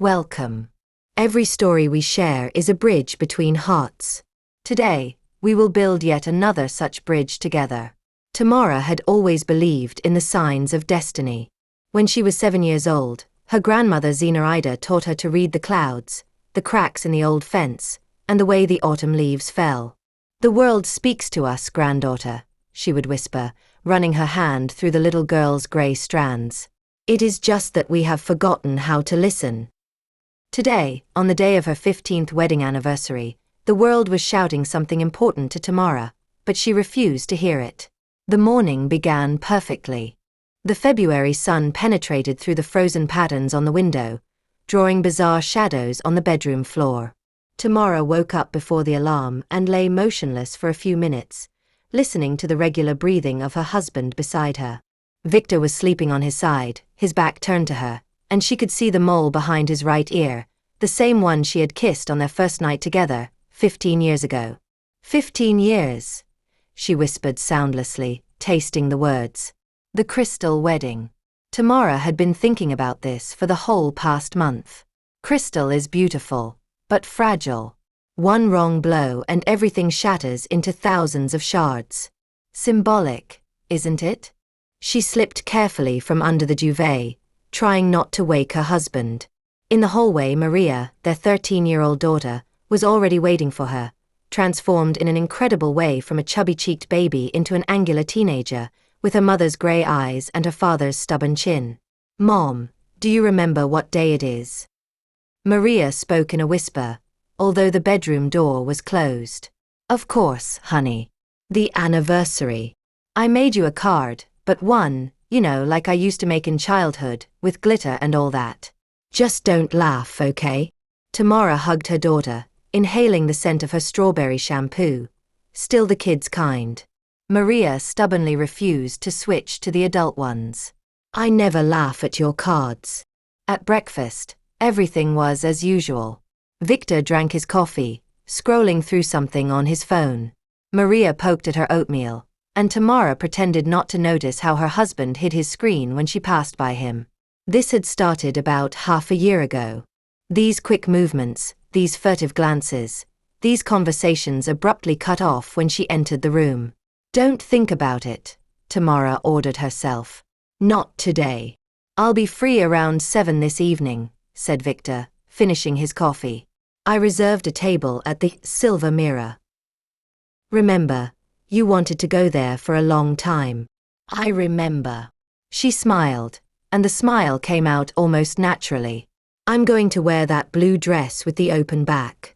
Welcome. Every story we share is a bridge between hearts. Today, we will build yet another such bridge together. Tamara had always believed in the signs of destiny. When she was 7 years old, her grandmother Zenaida taught her to read the clouds, the cracks in the old fence, and the way the autumn leaves fell. "The world speaks to us, granddaughter," she would whisper, running her hand through the little girl's grey strands. "It is just that we have forgotten how to listen." Today, on the day of her 15th wedding anniversary, the world was shouting something important to Tamara, but she refused to hear it. The morning began perfectly. The February sun penetrated through the frozen patterns on the window, drawing bizarre shadows on the bedroom floor. Tamara woke up before the alarm and lay motionless for a few minutes, listening to the regular breathing of her husband beside her. Victor was sleeping on his side, his back turned to her, and she could see the mole behind his right ear, the same one she had kissed on their first night together, 15 years ago. 15 years, she whispered soundlessly, tasting the words. The crystal wedding. Tamara had been thinking about this for the whole past month. Crystal is beautiful, but fragile. One wrong blow and everything shatters into thousands of shards. Symbolic, isn't it? She slipped carefully from under the duvet, trying not to wake her husband. In the hallway, Maria, their 13-year-old daughter, was already waiting for her, transformed in an incredible way from a chubby-cheeked baby into an angular teenager, with her mother's grey eyes and her father's stubborn chin. "Mom, do you remember what day it is?" Maria spoke in a whisper, although the bedroom door was closed. "Of course, honey. The anniversary. I made you a card, but one, like I used to make in childhood, with glitter and all that. Just don't laugh, okay?" Tamara hugged her daughter, inhaling the scent of her strawberry shampoo. Still the kid's kind. Maria stubbornly refused to switch to the adult ones. "I never laugh at your cards." At breakfast, everything was as usual. Victor drank his coffee, scrolling through something on his phone. Maria poked at her oatmeal, and Tamara pretended not to notice how her husband hid his screen when she passed by him. This had started about half a year ago. These quick movements, these furtive glances, these conversations abruptly cut off when she entered the room. "Don't think about it," Tamara ordered herself. "Not today. I'll be free around 7 this evening," said Victor, finishing his coffee. "I reserved a table at the Silver Mirror. Remember, you wanted to go there for a long time." "I remember." She smiled, and the smile came out almost naturally. "I'm going to wear that blue dress with the open back."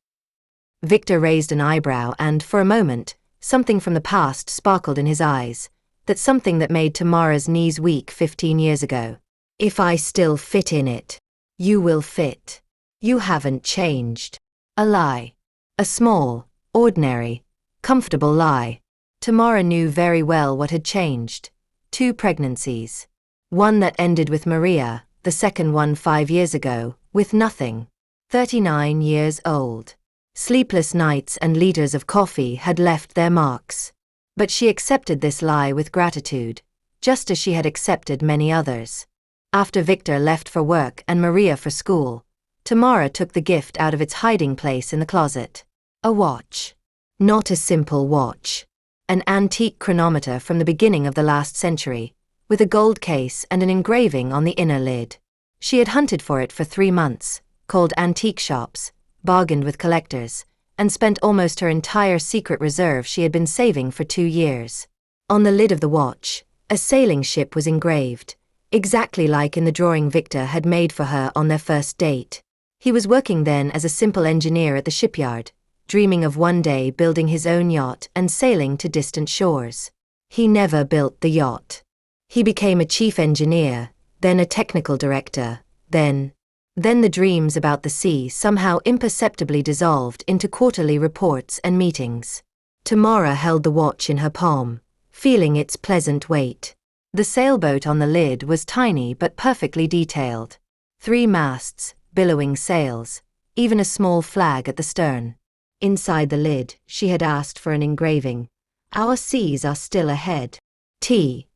Victor raised an eyebrow and, for a moment, something from the past sparkled in his eyes, that something that made Tamara's knees weak 15 years ago. "If I still fit in it, you will fit. You haven't changed." A lie. A small, ordinary, comfortable lie. Tamara knew very well what had changed. 2 pregnancies. One that ended with Maria, the second one 5 years ago, with nothing. 39 years old. Sleepless nights and liters of coffee had left their marks. But she accepted this lie with gratitude, just as she had accepted many others. After Victor left for work and Maria for school, Tamara took the gift out of its hiding place in the closet. A watch. Not a simple watch. An antique chronometer from the beginning of the last century, with a gold case and an engraving on the inner lid. She had hunted for it for 3 months, called antique shops, bargained with collectors, and spent almost her entire secret reserve she had been saving for 2 years. On the lid of the watch, a sailing ship was engraved, exactly like in the drawing Victor had made for her on their first date. He was working then as a simple engineer at the shipyard, dreaming of one day building his own yacht and sailing to distant shores. He never built the yacht. He became a chief engineer, then a technical director, then the dreams about the sea somehow imperceptibly dissolved into quarterly reports and meetings. Tamara held the watch in her palm, feeling its pleasant weight. The sailboat on the lid was tiny but perfectly detailed. 3 masts, billowing sails, even a small flag at the stern. Inside the lid, she had asked for an engraving. "Our seas are still ahead. T."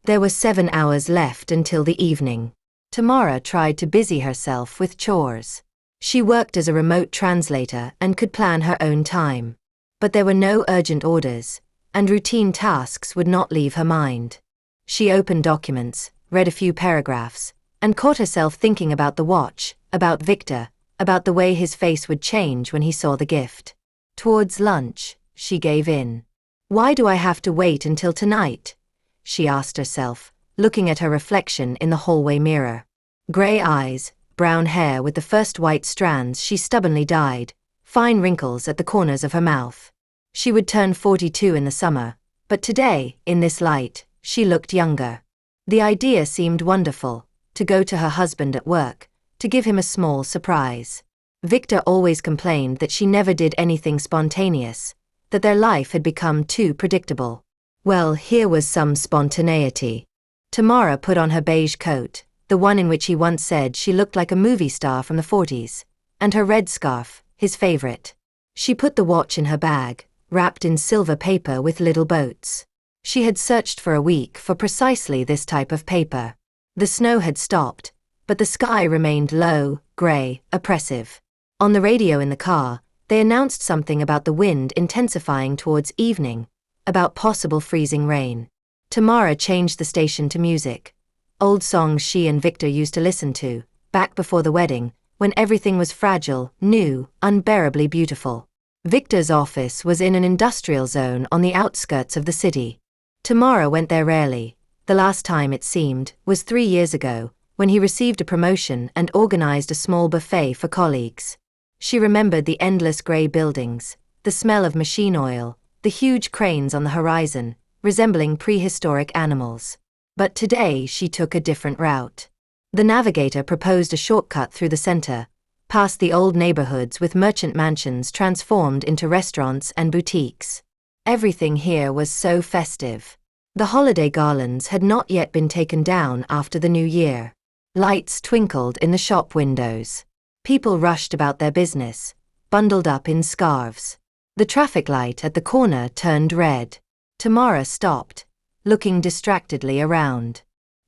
There were 7 hours left until the evening. Tamara tried to busy herself with chores. She worked as a remote translator and could plan her own time. But there were no urgent orders, and routine tasks would not leave her mind. She opened documents, read a few paragraphs, and caught herself thinking about the watch, about Victor, about the way his face would change when he saw the gift. Towards lunch, she gave in. "Why do I have to wait until tonight?" she asked herself, looking at her reflection in the hallway mirror. Grey eyes, brown hair with the first white strands she stubbornly dyed, fine wrinkles at the corners of her mouth. She would turn 42 in the summer, but today, in this light, she looked younger. The idea seemed wonderful, to go to her husband at work, to give him a small surprise. Victor always complained that she never did anything spontaneous, that their life had become too predictable. Well, here was some spontaneity. Tamara put on her beige coat, the one in which he once said she looked like a movie star from the 40s, and her red scarf, his favorite. She put the watch in her bag, wrapped in silver paper with little boats. She had searched for a week for precisely this type of paper. The snow had stopped, but the sky remained low, grey, oppressive. On the radio in the car, they announced something about the wind intensifying towards evening, about possible freezing rain. Tamara changed the station to music. Old songs she and Victor used to listen to, back before the wedding, when everything was fragile, new, unbearably beautiful. Victor's office was in an industrial zone on the outskirts of the city. Tamara went there rarely. The last time, it seemed, was 3 years ago, when he received a promotion and organized a small buffet for colleagues. She remembered the endless grey buildings, the smell of machine oil, the huge cranes on the horizon, resembling prehistoric animals. But today she took a different route. The navigator proposed a shortcut through the center, past the old neighborhoods with merchant mansions transformed into restaurants and boutiques. Everything here was so festive. The holiday garlands had not yet been taken down after the new year. Lights twinkled in the shop windows. People rushed about their business, bundled up in scarves. The traffic light at the corner turned red. Tamara stopped, looking distractedly around.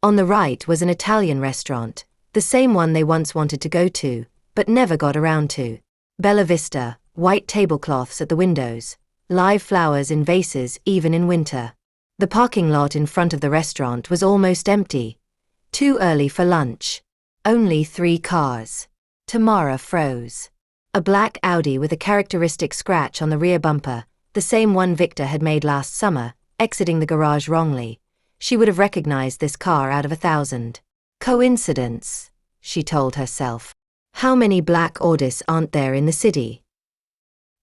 On the right was an Italian restaurant, the same one they once wanted to go to, but never got around to. Bella Vista, white tablecloths at the windows, live flowers in vases even in winter. The parking lot in front of the restaurant was almost empty. Too early for lunch. Only 3 cars. Tamara froze. A black Audi with a characteristic scratch on the rear bumper, the same one Victor had made last summer, exiting the garage wrongly. She would have recognized this car out of 1,000. Coincidence, she told herself. How many black Audis aren't there in the city?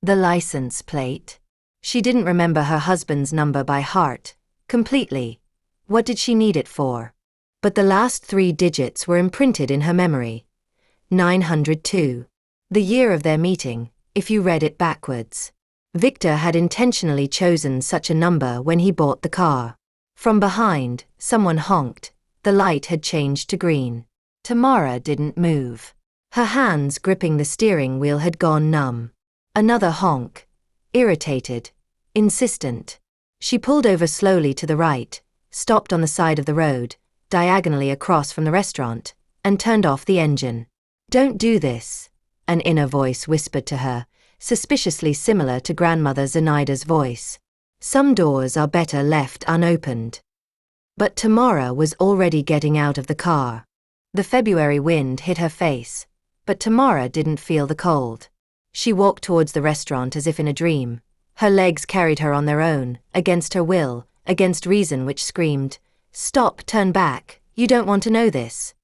The license plate. She didn't remember her husband's number by heart, completely. What did she need it for? But the last 3 digits were imprinted in her memory. 902. The year of their meeting, if you read it backwards. Victor had intentionally chosen such a number when he bought the car. From behind, someone honked. The light had changed to green. Tamara didn't move. Her hands gripping the steering wheel had gone numb. Another honk. Irritated. Insistent. She pulled over slowly to the right, stopped on the side of the road, diagonally across from the restaurant, and turned off the engine. "Don't do this," an inner voice whispered to her, suspiciously similar to grandmother Zenaida's voice. Some doors are better left unopened. But Tamara was already getting out of the car. The February wind hit her face, but Tamara didn't feel the cold. She walked towards the restaurant as if in a dream. Her legs carried her on their own, against her will, against reason which screamed, "Stop, turn back, you don't want to know this."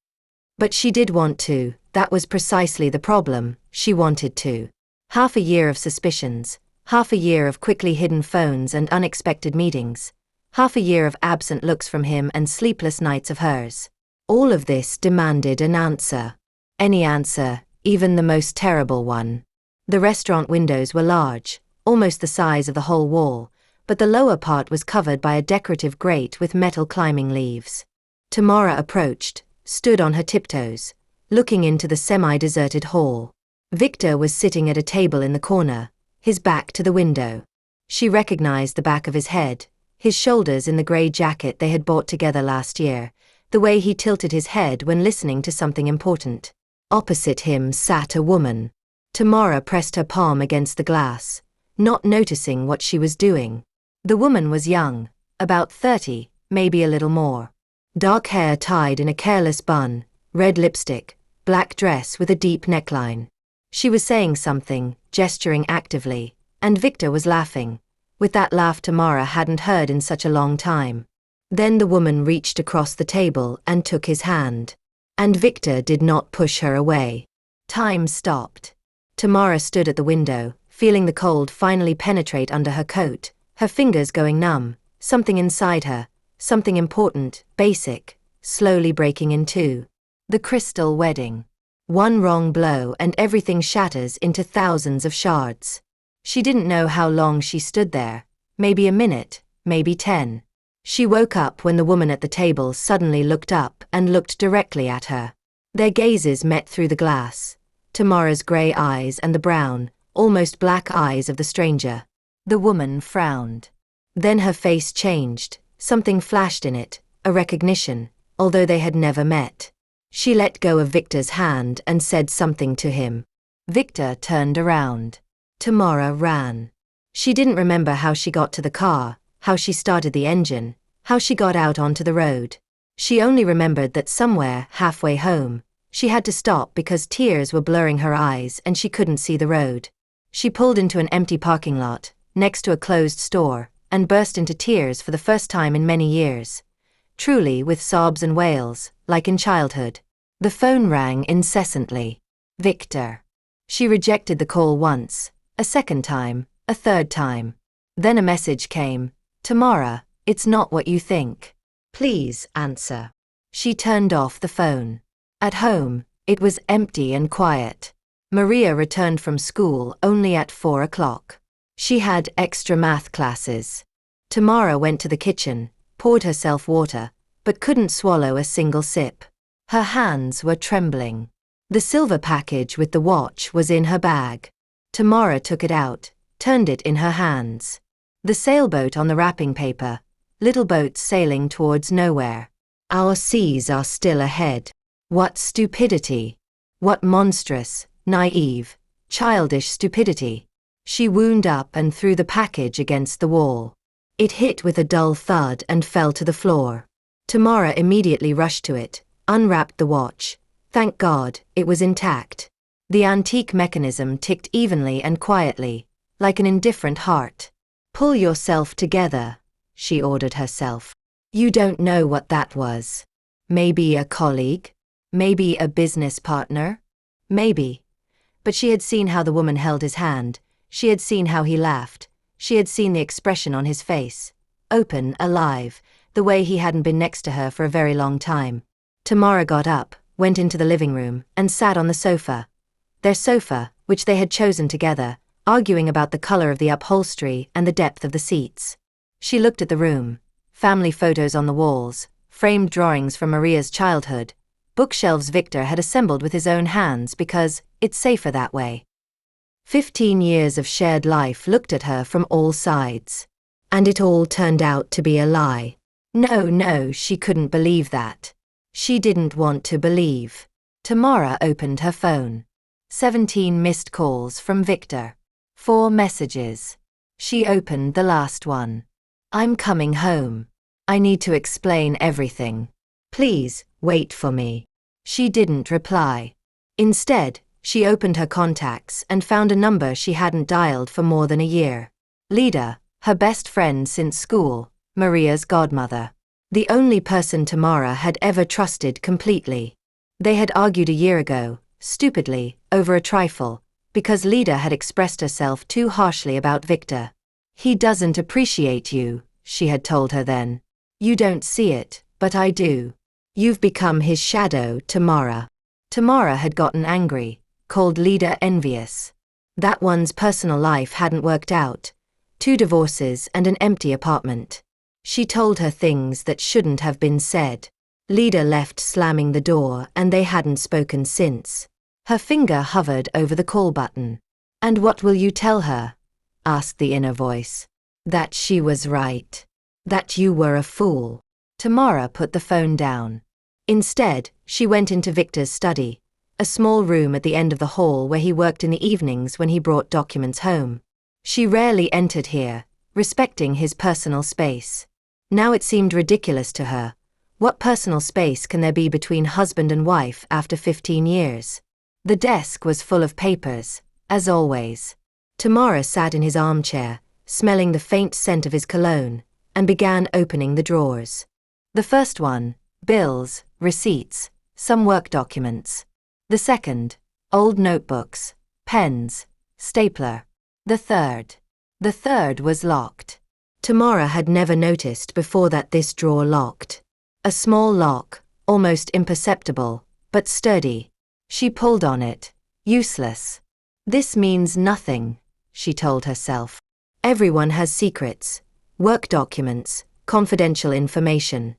But she did want to, that was precisely the problem, she wanted to. Half a year of suspicions, half a year of quickly hidden phones and unexpected meetings, half a year of absent looks from him and sleepless nights of hers. All of this demanded an answer. Any answer, even the most terrible one. The restaurant windows were large, almost the size of the whole wall, but the lower part was covered by a decorative grate with metal climbing leaves. Tamara approached, stood on her tiptoes, looking into the semi-deserted hall. Victor was sitting at a table in the corner, his back to the window. She recognized the back of his head, his shoulders in the grey jacket they had bought together last year, the way he tilted his head when listening to something important. Opposite him sat a woman. Tamara pressed her palm against the glass, not noticing what she was doing. The woman was young, about 30, maybe a little more. Dark hair tied in a careless bun, red lipstick, black dress with a deep neckline. She was saying something, gesturing actively, and Victor was laughing, with that laugh Tamara hadn't heard in such a long time. Then the woman reached across the table and took his hand. And Victor did not push her away. Time stopped. Tamara stood at the window, feeling the cold finally penetrate under her coat, her fingers going numb, something inside her, something important, basic, slowly breaking in two. The crystal wedding. One wrong blow and everything shatters into thousands of shards. She didn't know how long she stood there, maybe a minute, maybe 10. She woke up when the woman at the table suddenly looked up and looked directly at her. Their gazes met through the glass. Tamara's grey eyes and the brown, almost black eyes of the stranger. The woman frowned. Then her face changed, something flashed in it, a recognition, although they had never met. She let go of Victor's hand and said something to him. Victor turned around. Tamara ran. She didn't remember how she got to the car, how she started the engine, how she got out onto the road. She only remembered that somewhere, halfway home, she had to stop because tears were blurring her eyes and she couldn't see the road. She pulled into an empty parking lot, next to a closed store, and burst into tears for the first time in many years. Truly with sobs and wails, like in childhood. The phone rang incessantly. Victor. She rejected the call once, a second time, a third time. Then a message came. Tamara, it's not what you think. Please answer. She turned off the phone. At home, it was empty and quiet. Maria returned from school only at 4 o'clock. She had extra math classes. Tamara went to the kitchen, poured herself water, but couldn't swallow a single sip. Her hands were trembling. The silver package with the watch was in her bag. Tamara took it out, turned it in her hands. The sailboat on the wrapping paper, little boats sailing towards nowhere. Our seas are still ahead. What stupidity! What monstrous, naive, childish stupidity! She wound up and threw the package against the wall. It hit with a dull thud and fell to the floor. Tamara immediately rushed to it, unwrapped the watch. Thank God, it was intact. The antique mechanism ticked evenly and quietly, like an indifferent heart. Pull yourself together, she ordered herself. You don't know what that was. Maybe a colleague? Maybe a business partner? Maybe. But she had seen how the woman held his hand, she had seen how he laughed, she had seen the expression on his face. Open, alive, the way he hadn't been next to her for a very long time. Tamara got up, went into the living room, and sat on the sofa. Their sofa, which they had chosen together, arguing about the color of the upholstery and the depth of the seats. She looked at the room. Family photos on the walls, framed drawings from Maria's childhood, bookshelves Victor had assembled with his own hands because it's safer that way. 15 years of shared life looked at her from all sides. And it all turned out to be a lie. No, she couldn't believe that. She didn't want to believe. Tamara opened her phone. 17 missed calls from Victor. 4 messages. She opened the last one. I'm coming home. I need to explain everything. Please, wait for me. She didn't reply. Instead, she opened her contacts and found a number she hadn't dialed for more than a year. Lida, her best friend since school, Maria's godmother. The only person Tamara had ever trusted completely. They had argued a year ago, stupidly, over a trifle, because Lida had expressed herself too harshly about Victor. He doesn't appreciate you, she had told her then. You don't see it, but I do. You've become his shadow, Tamara. Tamara had gotten angry, called Lida envious. That one's personal life hadn't worked out. 2 divorces and an empty apartment. She told her things that shouldn't have been said. Lida left slamming the door and they hadn't spoken since. Her finger hovered over the call button. And what will you tell her? Asked the inner voice. That she was right. That you were a fool. Tamara put the phone down. Instead, she went into Victor's study, a small room at the end of the hall where he worked in the evenings when he brought documents home. She rarely entered here, respecting his personal space. Now it seemed ridiculous to her. What personal space can there be between husband and wife after 15 years? The desk was full of papers, as always. Tamara sat in his armchair, smelling the faint scent of his cologne, and began opening the drawers. The first one, bills, receipts, some work documents. The second, old notebooks, pens, stapler. The third was locked. Tamara had never noticed before that this drawer locked. A small lock, almost imperceptible, but sturdy. She pulled on it. Useless. This means nothing, she told herself. Everyone has secrets, work documents, confidential information.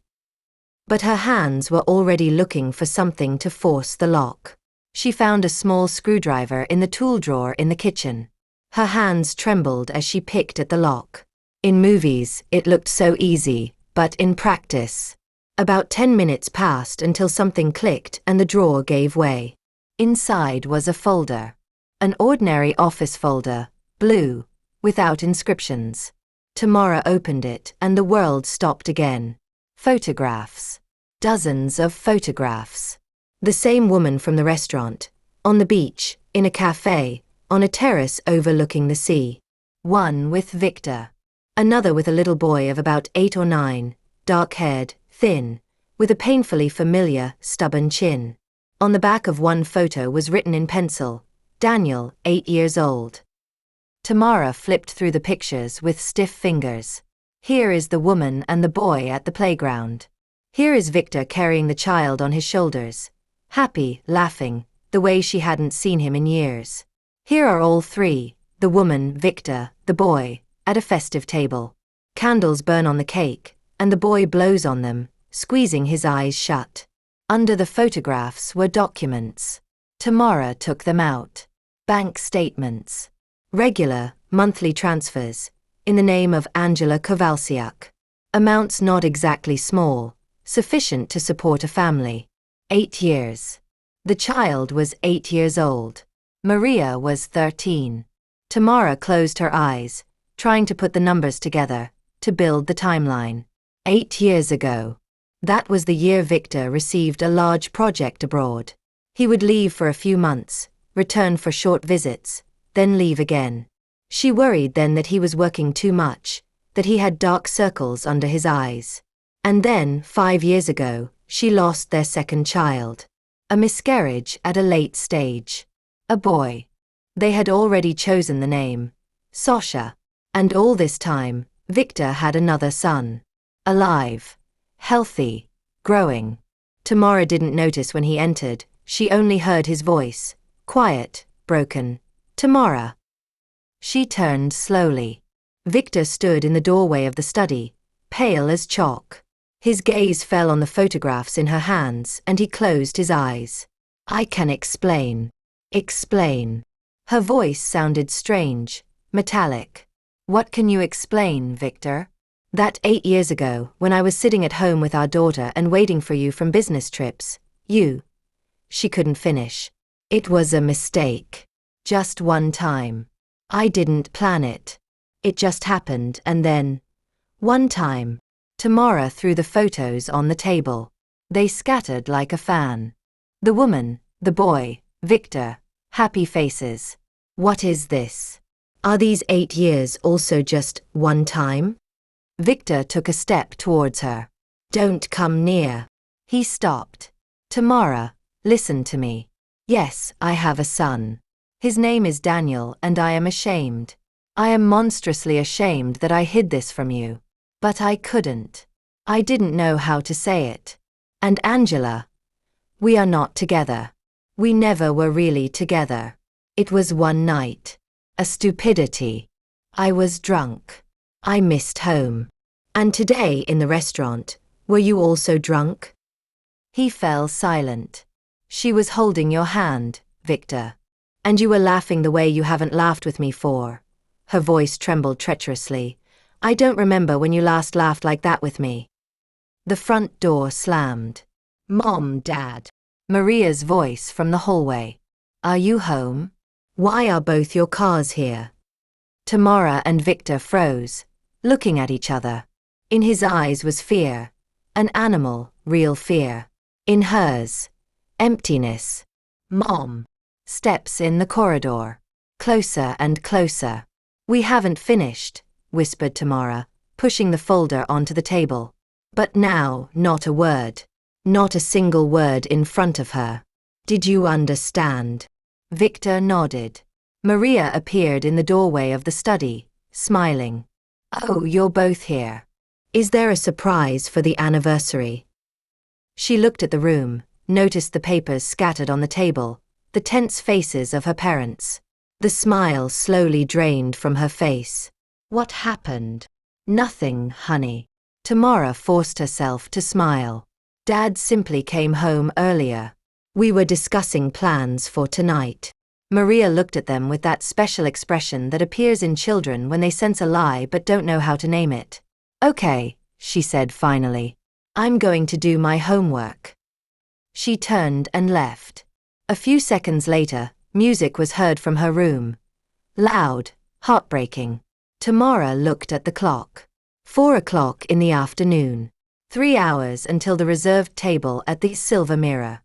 But her hands were already looking for something to force the lock. She found a small screwdriver in the tool drawer in the kitchen. Her hands trembled as she picked at the lock. In movies, it looked so easy, but in practice. About 10 minutes passed until something clicked and the drawer gave way. Inside was a folder. An ordinary office folder, blue, without inscriptions. Tamara opened it and the world stopped again. Photographs. Dozens of photographs. The same woman from the restaurant, on the beach, in a cafe, on a terrace overlooking the sea. One with Victor. Another with a little boy of about 8 or 9, dark-haired, thin, with a painfully familiar, stubborn chin. On the back of one photo was written in pencil, Daniel, 8 years old. Tamara flipped through the pictures with stiff fingers. Here is the woman and the boy at the playground. Here is Victor carrying the child on his shoulders, happy, laughing, the way she hadn't seen him in years. Here are all three, the woman, Victor, the boy, at a festive table. Candles burn on the cake, and the boy blows on them, squeezing his eyes shut. Under the photographs were documents. Tamara took them out. Bank statements. Regular, monthly transfers, in the name of Angela Kowalczyk. Amounts not exactly small, sufficient to support a family. 8 years. The child was 8 years old. Maria was 13. Tamara closed her eyes, trying to put the numbers together, to build the timeline. 8 years ago. That was the year Victor received a large project abroad. He would leave for a few months, return for short visits, then leave again. She worried then that he was working too much, that he had dark circles under his eyes. And then, 5 years ago, she lost their second child. A miscarriage at a late stage. A boy. They had already chosen the name, Sasha. And all this time, Victor had another son. Alive. Healthy. Growing. Tamara didn't notice when he entered, she only heard his voice, quiet, broken. Tamara. She turned slowly. Victor stood in the doorway of the study, pale as chalk. His gaze fell on the photographs in her hands and he closed his eyes. I can explain. Explain. Her voice sounded strange, metallic. What can you explain, Victor? That 8 years ago, when I was sitting at home with our daughter and waiting for you from business trips, you... She couldn't finish. It was a mistake. Just one time. I didn't plan it. It just happened and then... One time. Tamara threw the photos on the table. They scattered like a fan. The woman, the boy, Victor, happy faces. What is this? Are these 8 years also just one time? Victor took a step towards her. Don't come near. He stopped. Tamara, listen to me. Yes, I have a son. His name is Daniel and I am ashamed. I am monstrously ashamed that I hid this from you. But I couldn't. I didn't know how to say it. And Angela. We are not together. We never were really together. It was one night. A stupidity. I was drunk. I missed home. And today in the restaurant, were you also drunk? He fell silent. She was holding your hand, Victor. And you were laughing the way you haven't laughed with me for. Her voice trembled treacherously. I don't remember when you last laughed like that with me. The front door slammed. Mom, Dad. Maria's voice from the hallway. Are you home? Why are both your cars here? Tamara and Victor froze, looking at each other. In his eyes was fear. An animal, real fear. In hers, emptiness. Mom. Steps in the corridor. Closer and closer. We haven't finished, whispered Tamara, pushing the folder onto the table. But now, not a word. Not a single word in front of her. Did you understand? Victor nodded. Maria appeared in the doorway of the study, smiling. Oh, you're both here. Is there a surprise for the anniversary? She looked at the room, noticed the papers scattered on the table, the tense faces of her parents. The smile slowly drained from her face. What happened? Nothing, honey. Tamara forced herself to smile. Dad simply came home earlier. We were discussing plans for tonight. Maria looked at them with that special expression that appears in children when they sense a lie but don't know how to name it. Okay, she said finally. I'm going to do my homework. She turned and left. A few seconds later, music was heard from her room. Loud, heartbreaking. Tamara looked at the clock. 4 o'clock in the afternoon. 3 hours until the reserved table at the Silver Mirror.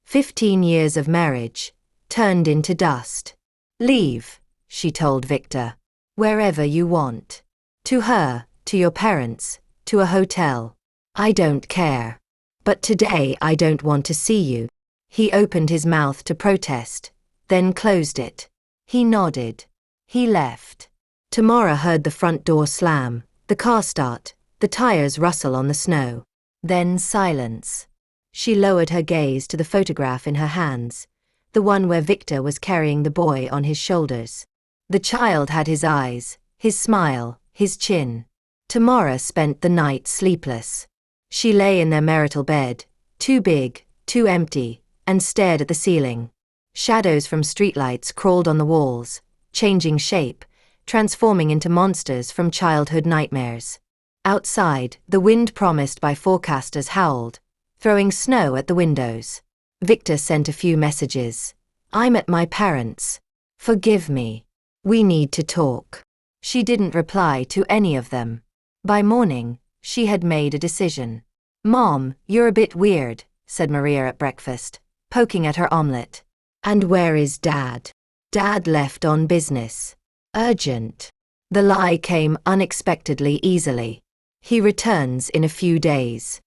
15 years of marriage, turned into dust. Leave, she told Victor. Wherever you want. To her, to your parents, to a hotel. I don't care. But today I don't want to see you. He opened his mouth to protest, then closed it. He nodded. He left. Tamara heard the front door slam, the car start, the tires rustle on the snow. Then silence. She lowered her gaze to the photograph in her hands, the one where Victor was carrying the boy on his shoulders. The child had his eyes, his smile, his chin. Tamara spent the night sleepless. She lay in their marital bed, too big, too empty, and stared at the ceiling. Shadows from streetlights crawled on the walls, changing shape, transforming into monsters from childhood nightmares. Outside, the wind promised by forecasters howled, throwing snow at the windows. Victor sent a few messages. I'm at my parents'. Forgive me. We need to talk. She didn't reply to any of them. By morning, she had made a decision. Mom, you're a bit weird, said Maria at breakfast, poking at her omelette. And where is Dad? Dad left on business. Urgent. The lie came unexpectedly easily. He returns in a few days.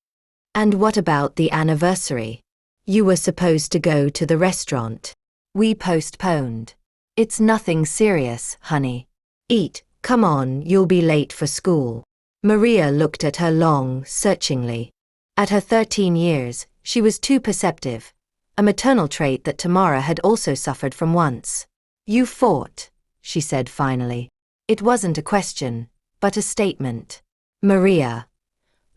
And what about the anniversary? You were supposed to go to the restaurant. We postponed. It's nothing serious, honey. Eat, come on, you'll be late for school. Maria looked at her long, searchingly. At her 13 years, she was too perceptive, a maternal trait that Tamara had also suffered from once. You fought, she said finally. It wasn't a question, but a statement. Maria.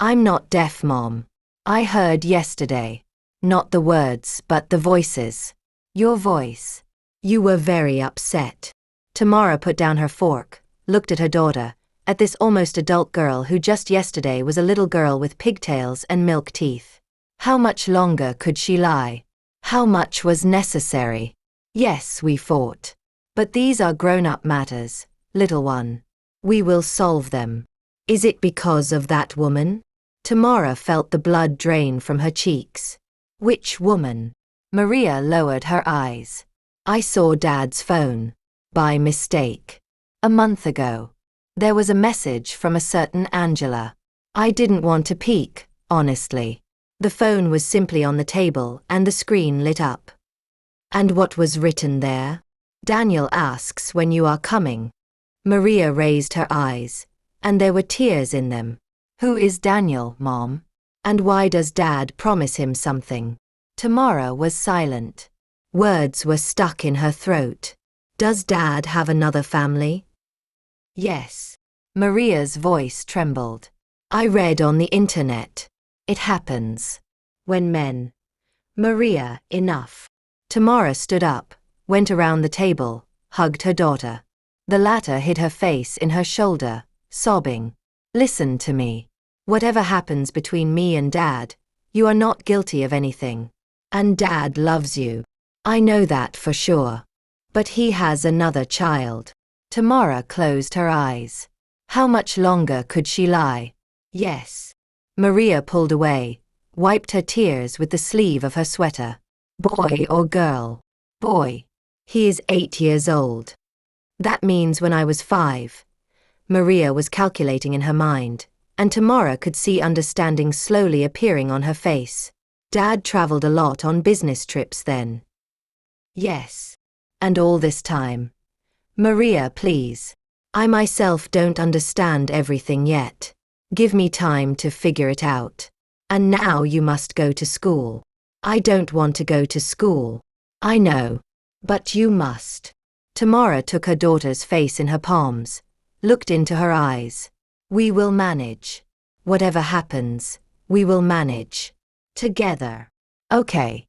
I'm not deaf, Mom. I heard yesterday. Not the words, but the voices. Your voice. You were very upset. Tamara put down her fork, looked at her daughter, at this almost adult girl who just yesterday was a little girl with pigtails and milk teeth. How much longer could she lie? How much was necessary? Yes, we fought. But these are grown-up matters, little one. We will solve them. Is it because of that woman? Tamara felt the blood drain from her cheeks. Which woman? Maria lowered her eyes. I saw Dad's phone. By mistake. A month ago. There was a message from a certain Angela. I didn't want to peek, honestly. The phone was simply on the table and the screen lit up. And what was written there? Daniel asks when you are coming. Maria raised her eyes, and there were tears in them. Who is Daniel, Mom? And why does Dad promise him something? Tamara was silent. Words were stuck in her throat. Does Dad have another family? Yes. Maria's voice trembled. I read on the internet. It happens. When men. Maria, enough. Tamara stood up, went around the table, hugged her daughter. The latter hid her face in her shoulder, sobbing. Listen to me. Whatever happens between me and Dad, You are not guilty of anything. And Dad loves you. I know that for sure. But he has another child. Tamara closed her eyes. How much longer could she lie? Yes. Maria pulled away, wiped her tears with the sleeve of her sweater. Boy or girl? Boy. He is 8 years old. That means when I was 5. Maria was calculating in her mind, and Tamara could see understanding slowly appearing on her face. Dad traveled a lot on business trips then. Yes. And all this time. Maria, please. I myself don't understand everything yet. Give me time to figure it out. And now you must go to school. I don't want to go to school. I know. But you must. Tamara took her daughter's face in her palms, looked into her eyes. We will manage. Whatever happens, we will manage. Together. Okay.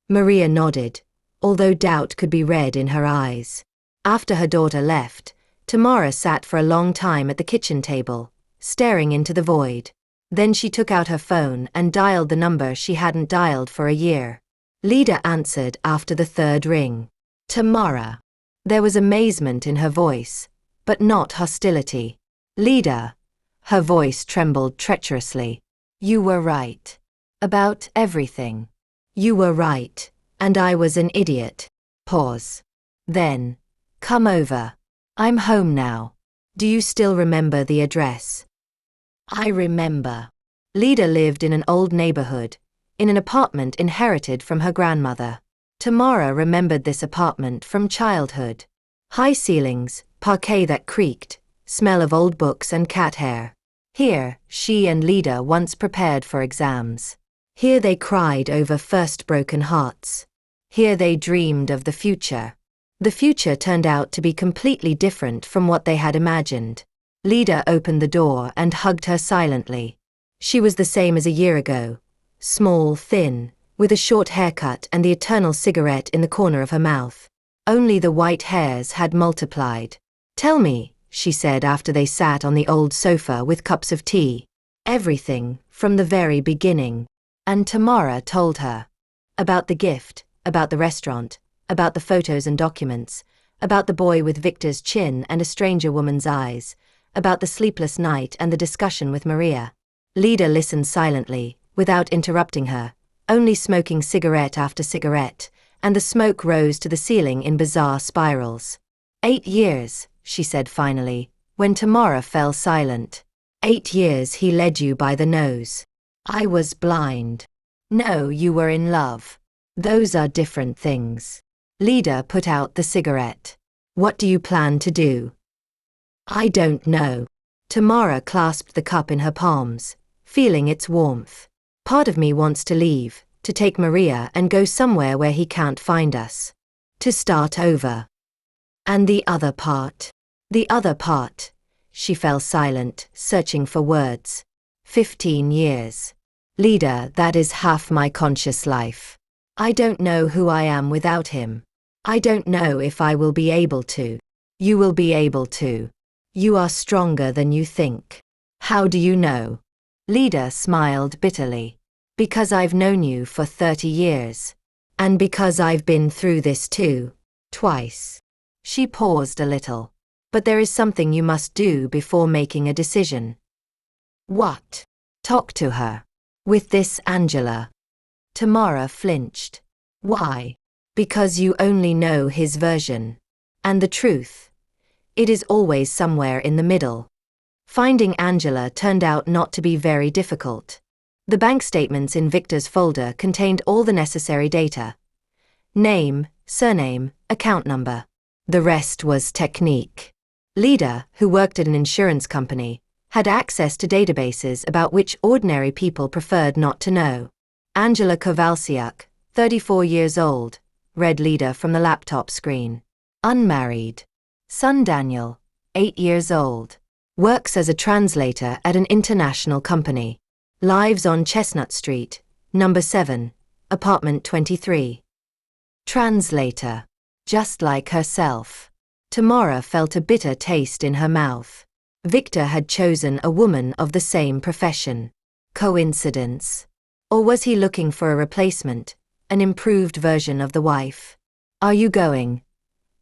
Maria nodded, although doubt could be read in her eyes. After her daughter left, Tamara sat for a long time at the kitchen table, staring into the void. Then she took out her phone and dialed the number she hadn't dialed for a year. Lida answered after the 3rd ring. Tamara. There was amazement in her voice, but not hostility. Lida. Her voice trembled treacherously. You were right. About everything. You were right, and I was an idiot. Pause. Then. Come over. I'm home now. Do you still remember the address? I remember. Lida lived in an old neighborhood, in an apartment inherited from her grandmother. Tamara remembered this apartment from childhood. High ceilings, parquet that creaked, smell of old books and cat hair. Here, she and Lida once prepared for exams. Here they cried over first broken hearts. Here they dreamed of the future. The future turned out to be completely different from what they had imagined. Lida opened the door and hugged her silently. She was the same as a year ago. Small, thin, with a short haircut and the eternal cigarette in the corner of her mouth. Only the white hairs had multiplied. Tell me, she said after they sat on the old sofa with cups of tea. Everything, from the very beginning. And Tamara told her. About the gift, about the restaurant, about the photos and documents, about the boy with Victor's chin and a stranger woman's eyes, about the sleepless night and the discussion with Maria. Lida listened silently, without interrupting her, only smoking cigarette after cigarette, and the smoke rose to the ceiling in bizarre spirals. 8 years, she said finally, when Tamara fell silent. 8 years he led you by the nose. I was blind. No, you were in love. Those are different things. Lida put out the cigarette. What do you plan to do? I don't know. Tamara clasped the cup in her palms, feeling its warmth. Part of me wants to leave, to take Maria and go somewhere where he can't find us. To start over. And the other part? The other part. She fell silent, searching for words. 15 years. Lida, that is half my conscious life. I don't know who I am without him. I don't know if I will be able to. You will be able to. You are stronger than you think. How do you know? Lida smiled bitterly. Because I've known you for 30 years. And because I've been through this too. Twice. She paused a little. But there is something you must do before making a decision. What? Talk to her. With this Angela. Tamara flinched. Why? Because you only know his version. And the truth. It is always somewhere in the middle. Finding Angela turned out not to be very difficult. The bank statements in Victor's folder contained all the necessary data. Name, surname, account number. The rest was technique. Lida, who worked at an insurance company, had access to databases about which ordinary people preferred not to know. Angela Kowalczyk, 34 years old, read Lida from the laptop screen. Unmarried. Son Daniel, 8 years old. Works as a translator at an international company. Lives on Chestnut Street, number 7, apartment 23. Translator. Just like herself. Tamara felt a bitter taste in her mouth. Victor had chosen a woman of the same profession. Coincidence? Or was he looking for a replacement, an improved version of the wife? Are you going?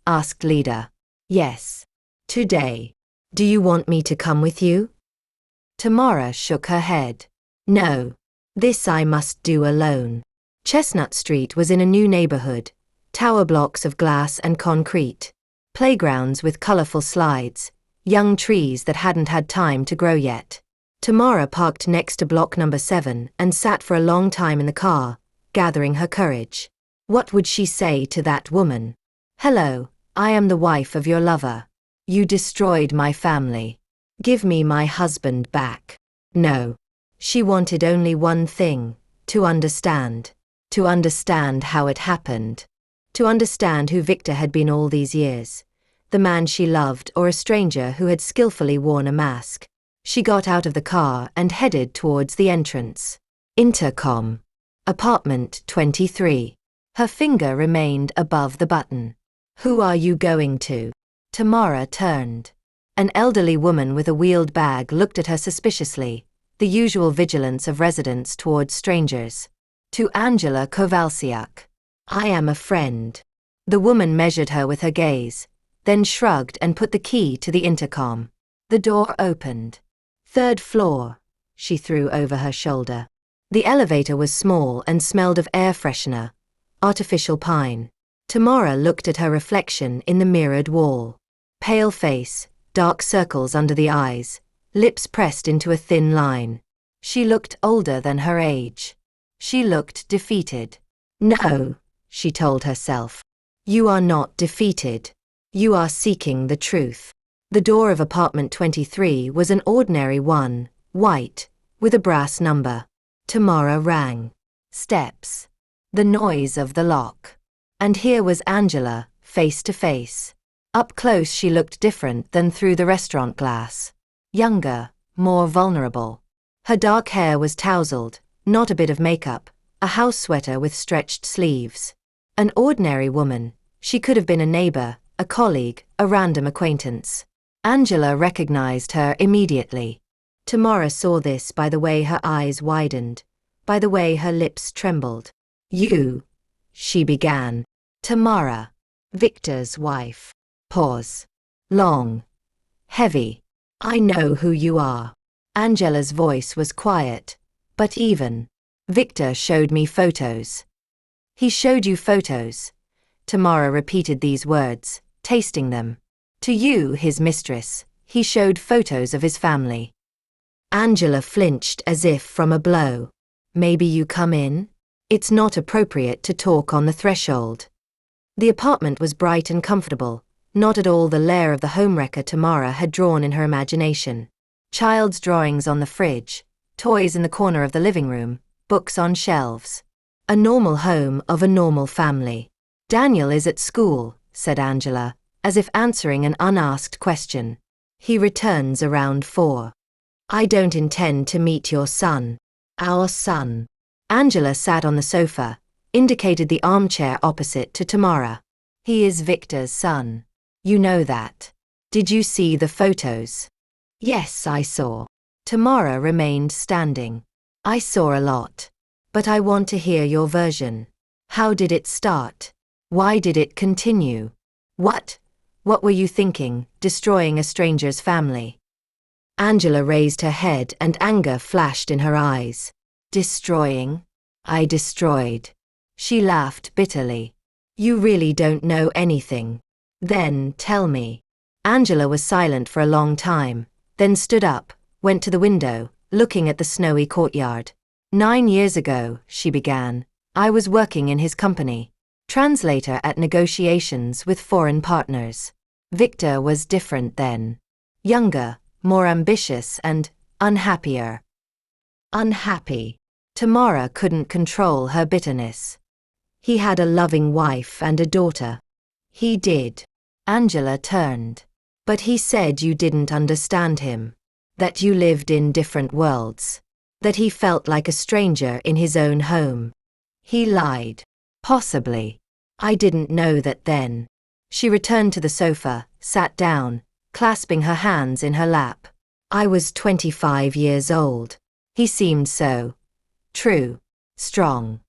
Asked Lida. Yes. Today. Do you want me to come with you? Tamara shook her head. No. This I must do alone. Chestnut Street was in a new neighborhood, tower blocks of glass and concrete, playgrounds with colorful slides, young trees that hadn't had time to grow yet. Tamara parked next to block number 7 and sat for a long time in the car, gathering her courage. What would she say to that woman? Hello, I am the wife of your lover. You destroyed my family. Give me my husband back. No. She wanted only one thing, to understand. To understand how it happened. To understand who Victor had been all these years. The man she loved or a stranger who had skillfully worn a mask. She got out of the car and headed towards the entrance. Intercom. Apartment 23. Her finger remained above the button. Who are you going to? Tamara turned. An elderly woman with a wheeled bag looked at her suspiciously, the usual vigilance of residents towards strangers. To Angela Kowalczyk. I am a friend. The woman measured her with her gaze, then shrugged and put the key to the intercom. The door opened. 3rd floor, she threw over her shoulder. The elevator was small and smelled of air freshener, artificial pine. Tamara looked at her reflection in the mirrored wall. Pale face, dark circles under the eyes, lips pressed into a thin line. She looked older than her age. She looked defeated. No, she told herself. You are not defeated. You are seeking the truth. The door of apartment 23 was an ordinary one, white, with a brass number. Tamara rang. Steps. The noise of the lock. And here was Angela, face to face. Up close she looked different than through the restaurant glass. Younger, more vulnerable. Her dark hair was tousled, not a bit of makeup, a house sweater with stretched sleeves. An ordinary woman, she could have been a neighbor, a colleague, a random acquaintance. Angela recognized her immediately. Tamara saw this by the way her eyes widened, by the way her lips trembled. You, she began. Tamara, Victor's wife. Pause. Long. Heavy. I know who you are. Angela's voice was quiet, but even. Victor showed me photos. He showed you photos. Tamara repeated these words, tasting them. To you, his mistress, he showed photos of his family. Angela flinched as if from a blow. Maybe you come in? It's not appropriate to talk on the threshold. The apartment was bright and comfortable, not at all the lair of the homewrecker Tamara had drawn in her imagination. Child's drawings on the fridge, toys in the corner of the living room, books on shelves. A normal home of a normal family. Daniel is at school, said Angela, as if answering an unasked question. He returns around 4. I don't intend to meet your son. Our son. Angela sat on the sofa, indicated the armchair opposite to Tamara. He is Victor's son. You know that. Did you see the photos? Yes, I saw. Tamara remained standing. I saw a lot. But I want to hear your version. How did it start? Why did it continue? What were you thinking, destroying a stranger's family? Angela raised her head and anger flashed in her eyes. Destroying? I destroyed. She laughed bitterly. You really don't know anything. Then, tell me. Angela was silent for a long time, then stood up, went to the window, looking at the snowy courtyard. 9 years ago, she began, I was working in his company. Translator at negotiations with foreign partners. Victor was different then. Younger, more ambitious and unhappier. Unhappy. Tamara couldn't control her bitterness. He had a loving wife and a daughter. He did. Angela turned. But he said you didn't understand him. That you lived in different worlds. That he felt like a stranger in his own home. He lied. Possibly. I didn't know that then. She returned to the sofa, sat down, clasping her hands in her lap. I was 25 years old. He seemed so true. strong.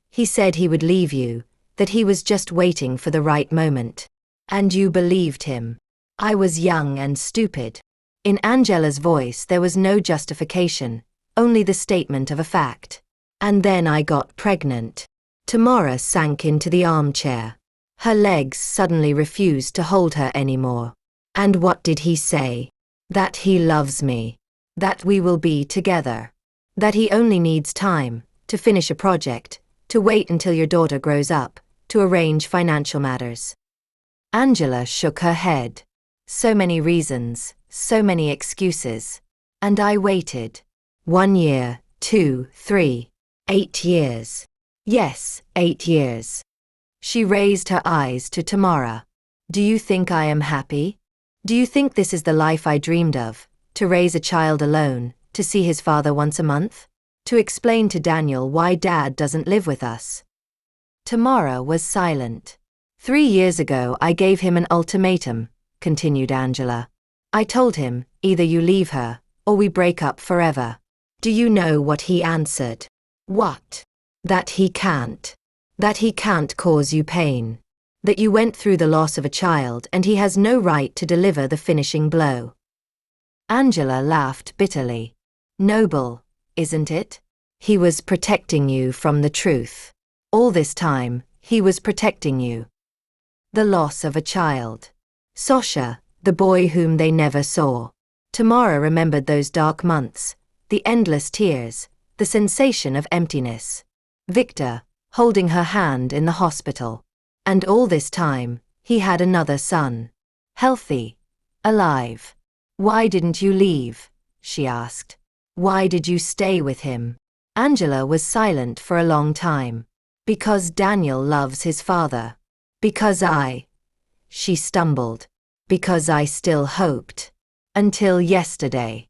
He said he would leave you, that he was just waiting for the right moment. And you believed him. I was young and stupid. In Angela's voice there was no justification, only the statement of a fact. And then I got pregnant. Tamara sank into the armchair. Her legs suddenly refused to hold her anymore. And what did he say? That he loves me. That we will be together. That he only needs time, to finish a project, to wait until your daughter grows up, to arrange financial matters. Angela shook her head. So many reasons, so many excuses. And I waited. 1 year, 2, 3, 8 years. Yes, 8 years. She raised her eyes to Tamara. Do you think I am happy? Do you think this is the life I dreamed of? To raise a child alone, to see his father once a month? To explain to Daniel why Dad doesn't live with us? Tamara was silent. 3 years ago I gave him an ultimatum, continued Angela. I told him, either you leave her, or we break up forever. Do you know what he answered? What? That he can't. That he can't cause you pain. That you went through the loss of a child and he has no right to deliver the finishing blow. Angela laughed bitterly. Noble, isn't it? He was protecting you from the truth. All this time, he was protecting you. The loss of a child. Sasha, the boy whom they never saw. Tamara remembered those dark months, the endless tears, the sensation of emptiness. Victor, holding her hand in the hospital. And all this time, he had another son. Healthy. Alive. Why didn't you leave? She asked. Why did you stay with him? Angela was silent for a long time. Because Daniel loves his father. Because she stumbled. Because I still hoped. Until yesterday.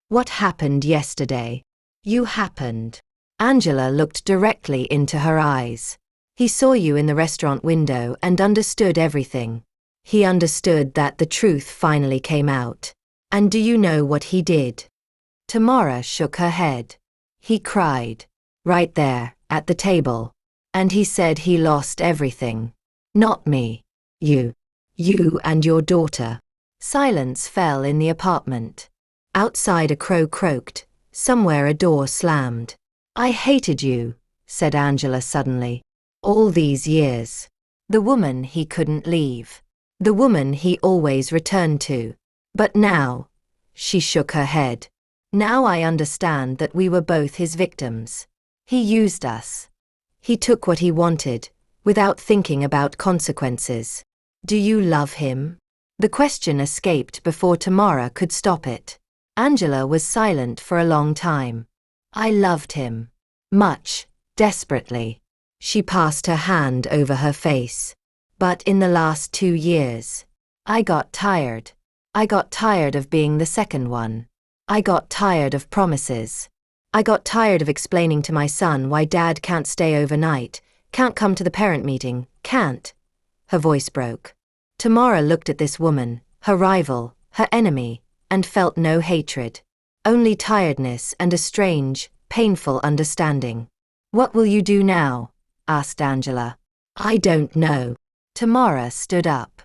What happened yesterday? You happened. Angela looked directly into her eyes. He saw you in the restaurant window and understood everything. He understood that the truth finally came out. And do you know what he did? Tamara shook her head. He cried. Right there, at the table. And he said he lost everything. Not me. You. You and your daughter. Silence fell in the apartment. Outside a crow croaked. Somewhere a door slammed. I hated you, said Angela suddenly. All these years. The woman he couldn't leave. The woman he always returned to. But now. She shook her head. Now I understand that we were both his victims. He used us. He took what he wanted, without thinking about consequences. Do you love him? The question escaped before Tamara could stop it. Angela was silent for a long time. I loved him. Much, desperately. She passed her hand over her face. But in the last 2 years, I got tired. I got tired of being the second one. I got tired of promises. I got tired of explaining to my son why Dad can't stay overnight, can't come to the parent meeting, can't. Her voice broke. Tamara looked at this woman, her rival, her enemy, and felt no hatred. Only tiredness and a strange, painful understanding. What will you do now? Asked Angela. I don't know. Tamara stood up.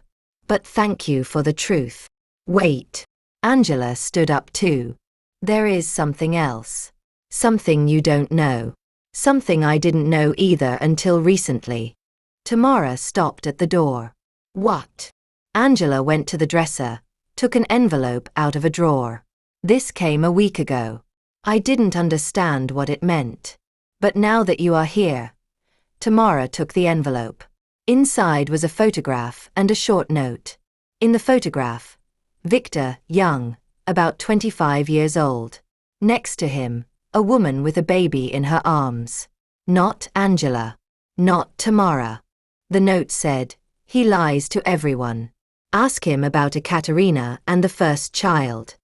But thank you for the truth. Wait. Angela stood up too. There is something else. Something you don't know. Something I didn't know either until recently. Tamara stopped at the door. What? Angela went to the dresser, took an envelope out of a drawer. This came a week ago. I didn't understand what it meant. But now that you are here. Tamara took the envelope. Inside was a photograph and a short note. In the photograph, Victor, young, about 25 years old. Next to him, a woman with a baby in her arms. Not Angela. Not Tamara. The note said, he lies to everyone. Ask him about Ekaterina and the first child.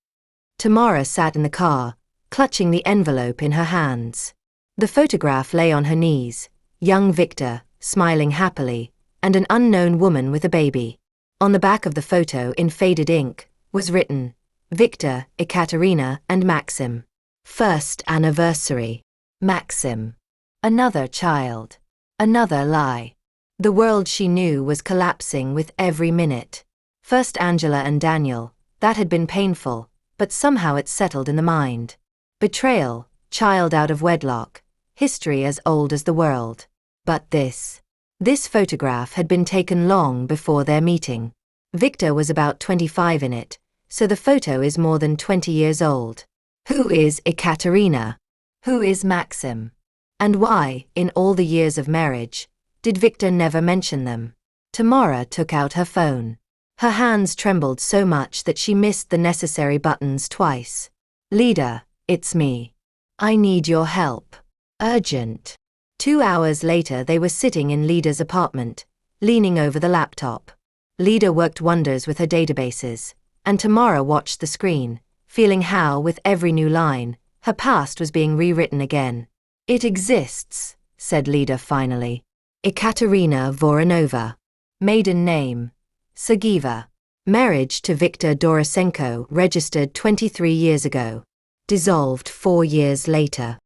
Tamara sat in the car, clutching the envelope in her hands. The photograph lay on her knees, young Victor, smiling happily, and an unknown woman with a baby. On the back of the photo in faded ink, was written, Victor, Ekaterina, and Maxim. First anniversary. Maxim. Another child. Another lie. The world she knew was collapsing with every minute. First Angela and Daniel, that had been painful, but somehow it settled in the mind. Betrayal, child out of wedlock, history as old as the world. But this photograph had been taken long before their meeting. Victor was about 25 in it, so the photo is more than 20 years old. Who is Ekaterina? Who is Maxim? And why, in all the years of marriage, did Victor never mention them? Tamara took out her phone. Her hands trembled so much that she missed the necessary buttons twice. Leader, it's me. I need your help. Urgent. 2 hours later they were sitting in Leader's apartment, leaning over the laptop. Leader worked wonders with her databases, and Tamara watched the screen, feeling how, with every new line, her past was being rewritten again. It exists, said Leader finally. Ekaterina Voronova. Maiden name. Sergeyeva. Marriage to Viktor Dorosenko registered 23 years ago. Dissolved 4 years later.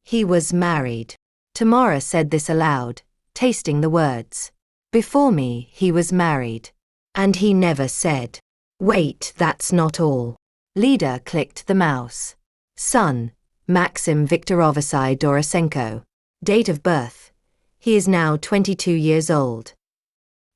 He was married. Tamara said this aloud, tasting the words. Before me, he was married. And he never said. Wait, that's not all. Leader clicked the mouse. Son, Maxim Viktorovich Dorosenko. Date of birth. He is now 22 years old.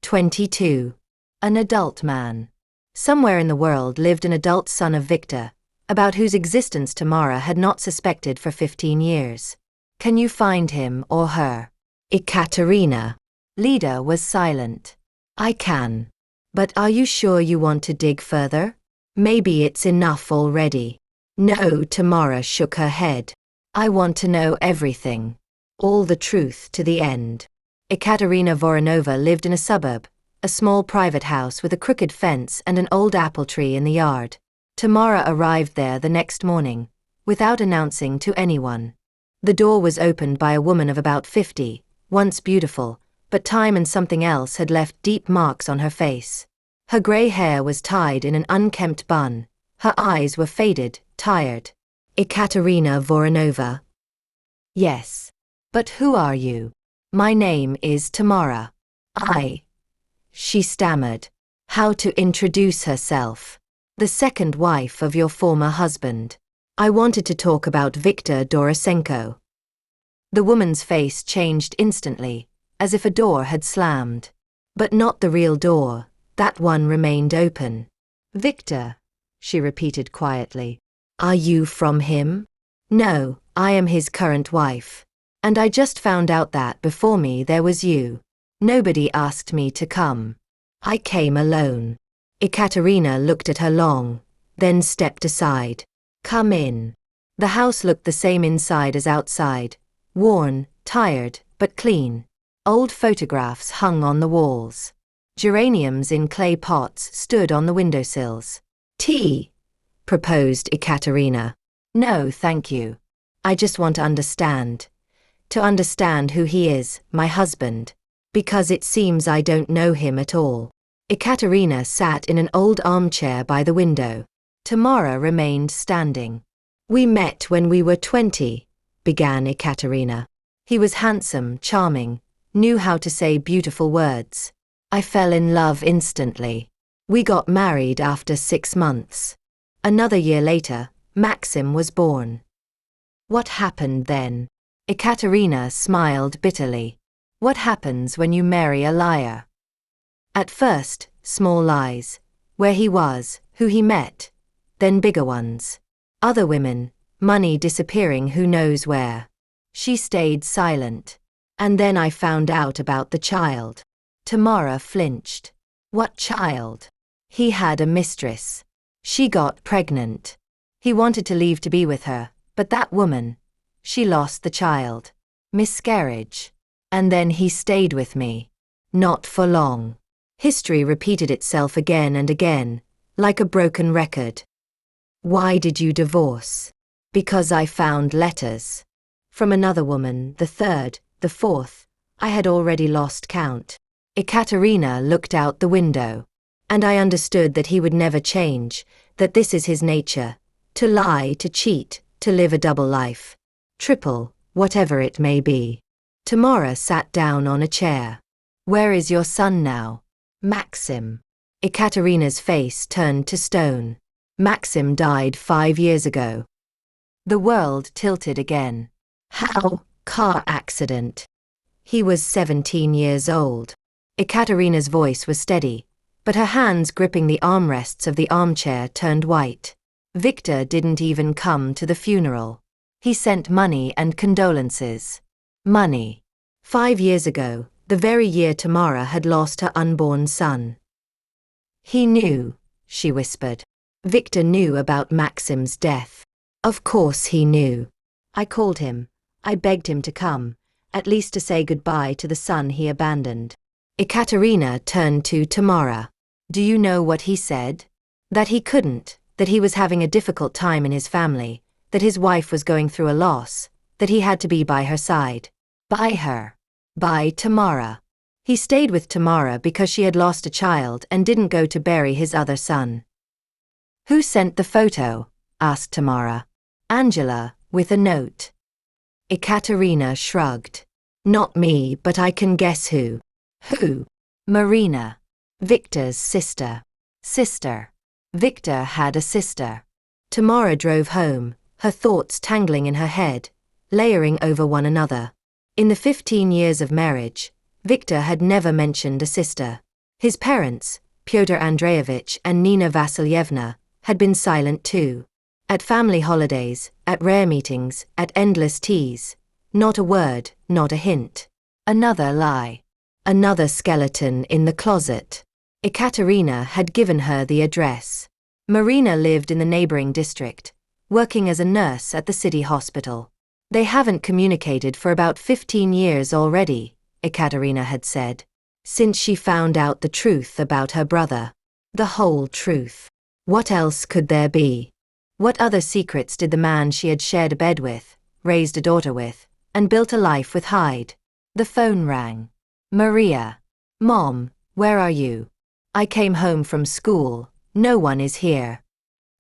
22. An adult man. Somewhere in the world lived an adult son of Victor, about whose existence Tamara had not suspected for 15 years. Can you find him or her? Ekaterina. Leader was silent. I can. But are you sure you want to dig further? Maybe it's enough already. No, Tamara shook her head. I want to know everything. All the truth to the end. Ekaterina Voronova lived in a suburb, a small private house with a crooked fence and an old apple tree in the yard. Tamara arrived there the next morning, without announcing to anyone. The door was opened by a woman of about 50, once beautiful, but time and something else had left deep marks on her face. Her grey hair was tied in an unkempt bun. Her eyes were faded, tired. Ekaterina Voronova. Yes. But who are you? My name is Tamara. She stammered. How to introduce herself. The second wife of your former husband. I wanted to talk about Viktor Dorosenko. The woman's face changed instantly, as if a door had slammed. But not the real door, that one remained open. Victor, she repeated quietly. Are you from him? No, I am his current wife. And I just found out that before me there was you. Nobody asked me to come. I came alone. Ekaterina looked at her long, then stepped aside. Come in. The house looked the same inside as outside, worn, tired, but clean. Old photographs hung on the walls. Geraniums in clay pots stood on the windowsills. Tea, proposed Ekaterina. No, thank you. I just want to understand. To understand who he is, my husband. Because it seems I don't know him at all. Ekaterina sat in an old armchair by the window. Tamara remained standing. We met when we were 20, began Ekaterina. He was handsome, charming, knew how to say beautiful words. I fell in love instantly. We got married after 6 months. Another year later, Maxim was born. What happened then? Ekaterina smiled bitterly. What happens when you marry a liar? At first, small lies. Where he was, who he met. Then bigger ones. Other women, money disappearing who knows where. She stayed silent. And then I found out about the child. Tamara flinched. What child? He had a mistress. She got pregnant. He wanted to leave to be with her, but that woman. She lost the child. Miscarriage. And then he stayed with me. Not for long. History repeated itself again and again, like a broken record. Why did you divorce? Because I found letters. From another woman, the third, the fourth, I had already lost count. Ekaterina looked out the window. And I understood that he would never change, that this is his nature. To lie, to cheat, to live a double life. Triple, whatever it may be. Tamara sat down on a chair. Where is your son now? Maxim. Ekaterina's face turned to stone. Maxim died 5 years ago. The world tilted again. How? Car accident. He was 17 years old. Ekaterina's voice was steady, but her hands gripping the armrests of the armchair turned white. Victor didn't even come to the funeral. He sent money and condolences. Money. 5 years ago, the very year Tamara had lost her unborn son. He knew, she whispered. Victor knew about Maxim's death. Of course he knew. I called him. I begged him to come, at least to say goodbye to the son he abandoned. Ekaterina turned to Tamara. Do you know what he said? That he couldn't, that he was having a difficult time in his family, that his wife was going through a loss, that he had to be by her side. By her. By Tamara. He stayed with Tamara because she had lost a child and didn't go to bury his other son. Who sent the photo? Asked Tamara. Angela, with a note. Ekaterina shrugged. Not me, but I can guess who. Who? Marina. Victor's sister. Sister. Victor had a sister. Tamara drove home, her thoughts tangling in her head, layering over one another. In the 15 years of marriage, Victor had never mentioned a sister. His parents, Pyotr Andreevich and Nina Vasilyevna, had been silent too. At family holidays, at rare meetings, at endless teas. Not a word, not a hint. Another lie. Another skeleton in the closet. Ekaterina had given her the address. Marina lived in the neighboring district, working as a nurse at the city hospital. They haven't communicated for about 15 years already, Ekaterina had said. Since she found out the truth about her brother. The whole truth. What else could there be? What other secrets did the man she had shared a bed with, raised a daughter with, and built a life with hide? The phone rang. Maria. Mom, where are you? I came home from school. No one is here.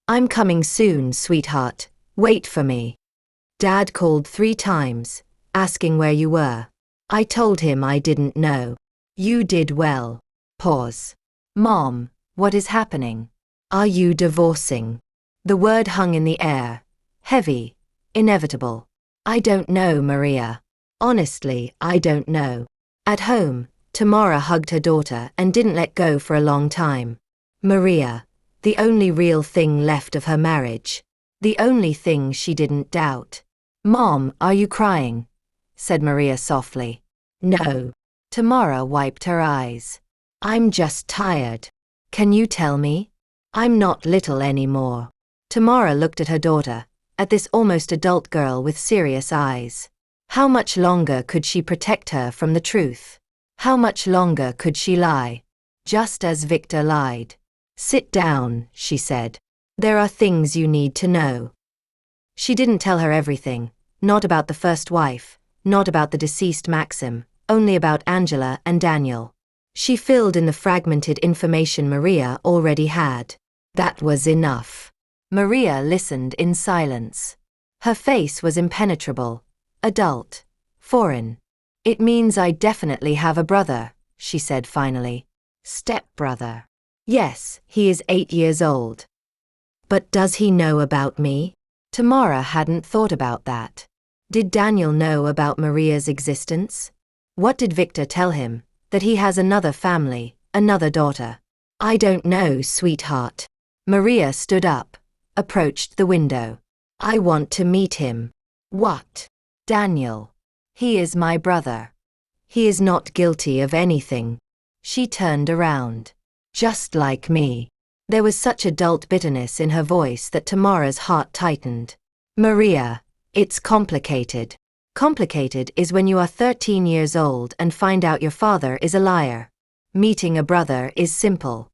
I'm coming soon, sweetheart. Wait for me. Dad called 3 times, asking where you were. I told him I didn't know. You did well. Pause. Mom, what is happening? Are you divorcing? The word hung in the air. Heavy. Inevitable. I don't know, Maria. Honestly, I don't know. At home, Tamara hugged her daughter and didn't let go for a long time. Maria. The only real thing left of her marriage. The only thing she didn't doubt. Mom, are you crying? Said Maria softly. No. Tamara wiped her eyes. I'm just tired. Can you tell me? I'm not little anymore. Tamara looked at her daughter, at this almost adult girl with serious eyes. How much longer could she protect her from the truth? How much longer could she lie? Just as Victor lied. Sit down, she said. There are things you need to know. She didn't tell her everything, not about the first wife, not about the deceased Maxim, only about Angela and Daniel. She filled in the fragmented information Maria already had. That was enough. Maria listened in silence. Her face was impenetrable, adult, foreign. It means I definitely have a brother, she said finally. Step-brother. Yes, he is 8 years old. But does he know about me? Tamara hadn't thought about that. Did Daniel know about Maria's existence? What did Victor tell him? That he has another family, another daughter. I don't know, sweetheart. Maria stood up, approached the window. I want to meet him. What? Daniel. He is my brother. He is not guilty of anything. She turned around. Just like me. There was such adult bitterness in her voice that Tamara's heart tightened. Maria, it's complicated. Complicated is when you are 13 years old and find out your father is a liar. Meeting a brother is simple.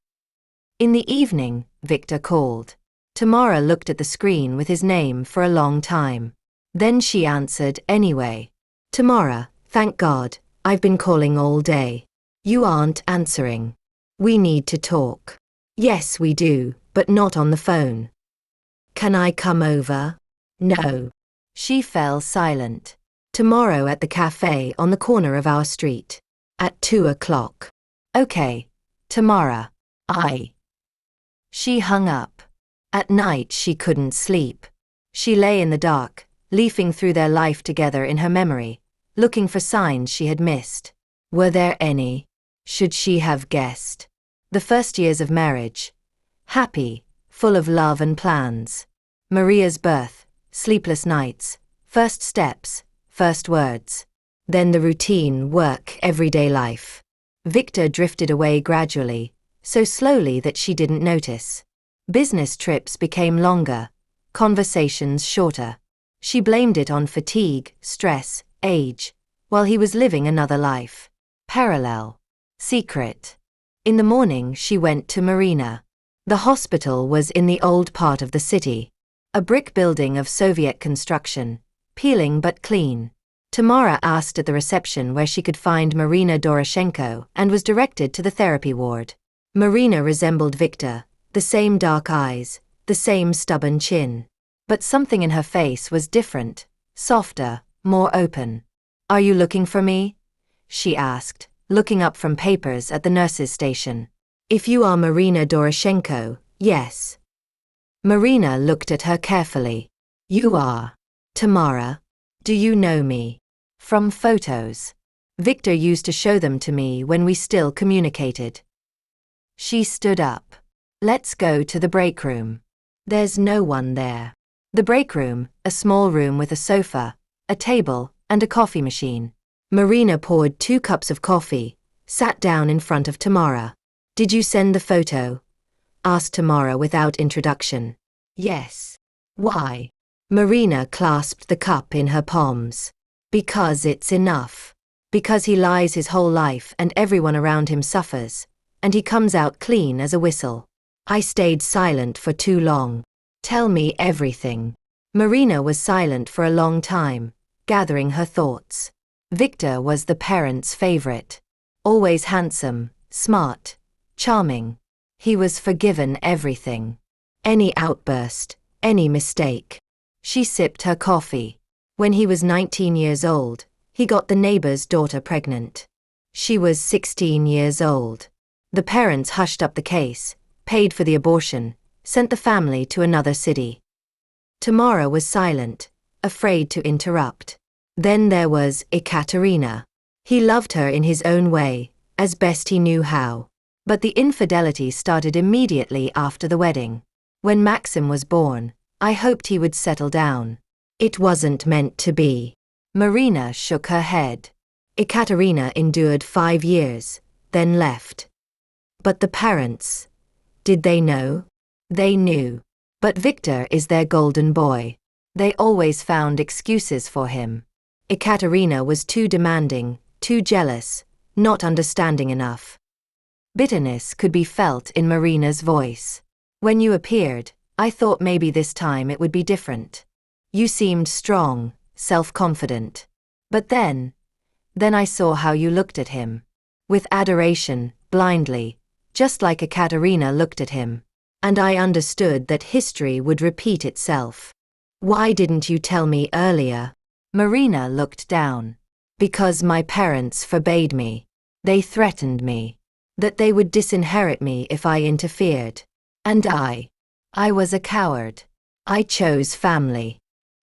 In the evening, Victor called. Tamara looked at the screen with his name for a long time. Then she answered anyway. Tamara, thank God, I've been calling all day. You aren't answering. We need to talk. Yes, we do, but not on the phone. Can I come over? No. She fell silent. Tomorrow at the cafe on the corner of our street. At 2 o'clock. Okay, Tamara. She hung up. At night she couldn't sleep. She lay in the dark, leafing through their life together in her memory, looking for signs she had missed. Were there any? Should she have guessed? The first years of marriage. Happy, full of love and plans. Maria's birth, sleepless nights, first steps, first words. Then the routine, work, everyday life. Victor drifted away gradually, so slowly that she didn't notice. Business trips became longer, conversations shorter. She blamed it on fatigue, stress, age, while he was living another life. Parallel. Secret. In the morning she went to Marina. The hospital was in the old part of the city. A brick building of Soviet construction, peeling but clean. Tamara asked at the reception where she could find Marina Doroshenko and was directed to the therapy ward. Marina resembled Victor, the same dark eyes, the same stubborn chin. But something in her face was different, softer, more open. "Are you looking for me?" she asked, looking up from papers at the nurse's station. "If you are Marina Doroshenko, yes." Marina looked at her carefully. "You are. Tamara. Do you know me?" "From photos. Victor used to show them to me when we still communicated." She stood up. "Let's go to the break room." "There's no one there." The break room, a small room with a sofa, a table, and a coffee machine. Marina poured 2 cups of coffee, sat down in front of Tamara. "Did you send the photo?" asked Tamara without introduction. "Yes." "Why?" Marina clasped the cup in her palms. "Because it's enough. Because he lies his whole life and everyone around him suffers, and he comes out clean as a whistle. I stayed silent for too long. Tell me everything." Marina was silent for a long time, gathering her thoughts. Victor was the parents' favorite. Always handsome, smart, charming. He was forgiven everything. Any outburst, any mistake. She sipped her coffee. When he was 19 years old, he got the neighbor's daughter pregnant. She was 16 years old. The parents hushed up the case, paid for the abortion, sent the family to another city. Tamara was silent, afraid to interrupt. Then there was Ekaterina. He loved her in his own way, as best he knew how. But the infidelity started immediately after the wedding. When Maxim was born, I hoped he would settle down. It wasn't meant to be. Marina shook her head. Ekaterina endured 5 years, then left. But the parents, did they know? They knew. But Victor is their golden boy. They always found excuses for him. Ekaterina was too demanding, too jealous, not understanding enough. Bitterness could be felt in Marina's voice. "When you appeared, I thought maybe this time it would be different. You seemed strong, self-confident. But then I saw how you looked at him. With adoration, blindly, just like Ekaterina looked at him. And I understood that history would repeat itself. Why didn't you tell me earlier?" Marina looked down. "Because my parents forbade me. They threatened me. That they would disinherit me if I interfered. And I was a coward. I chose family.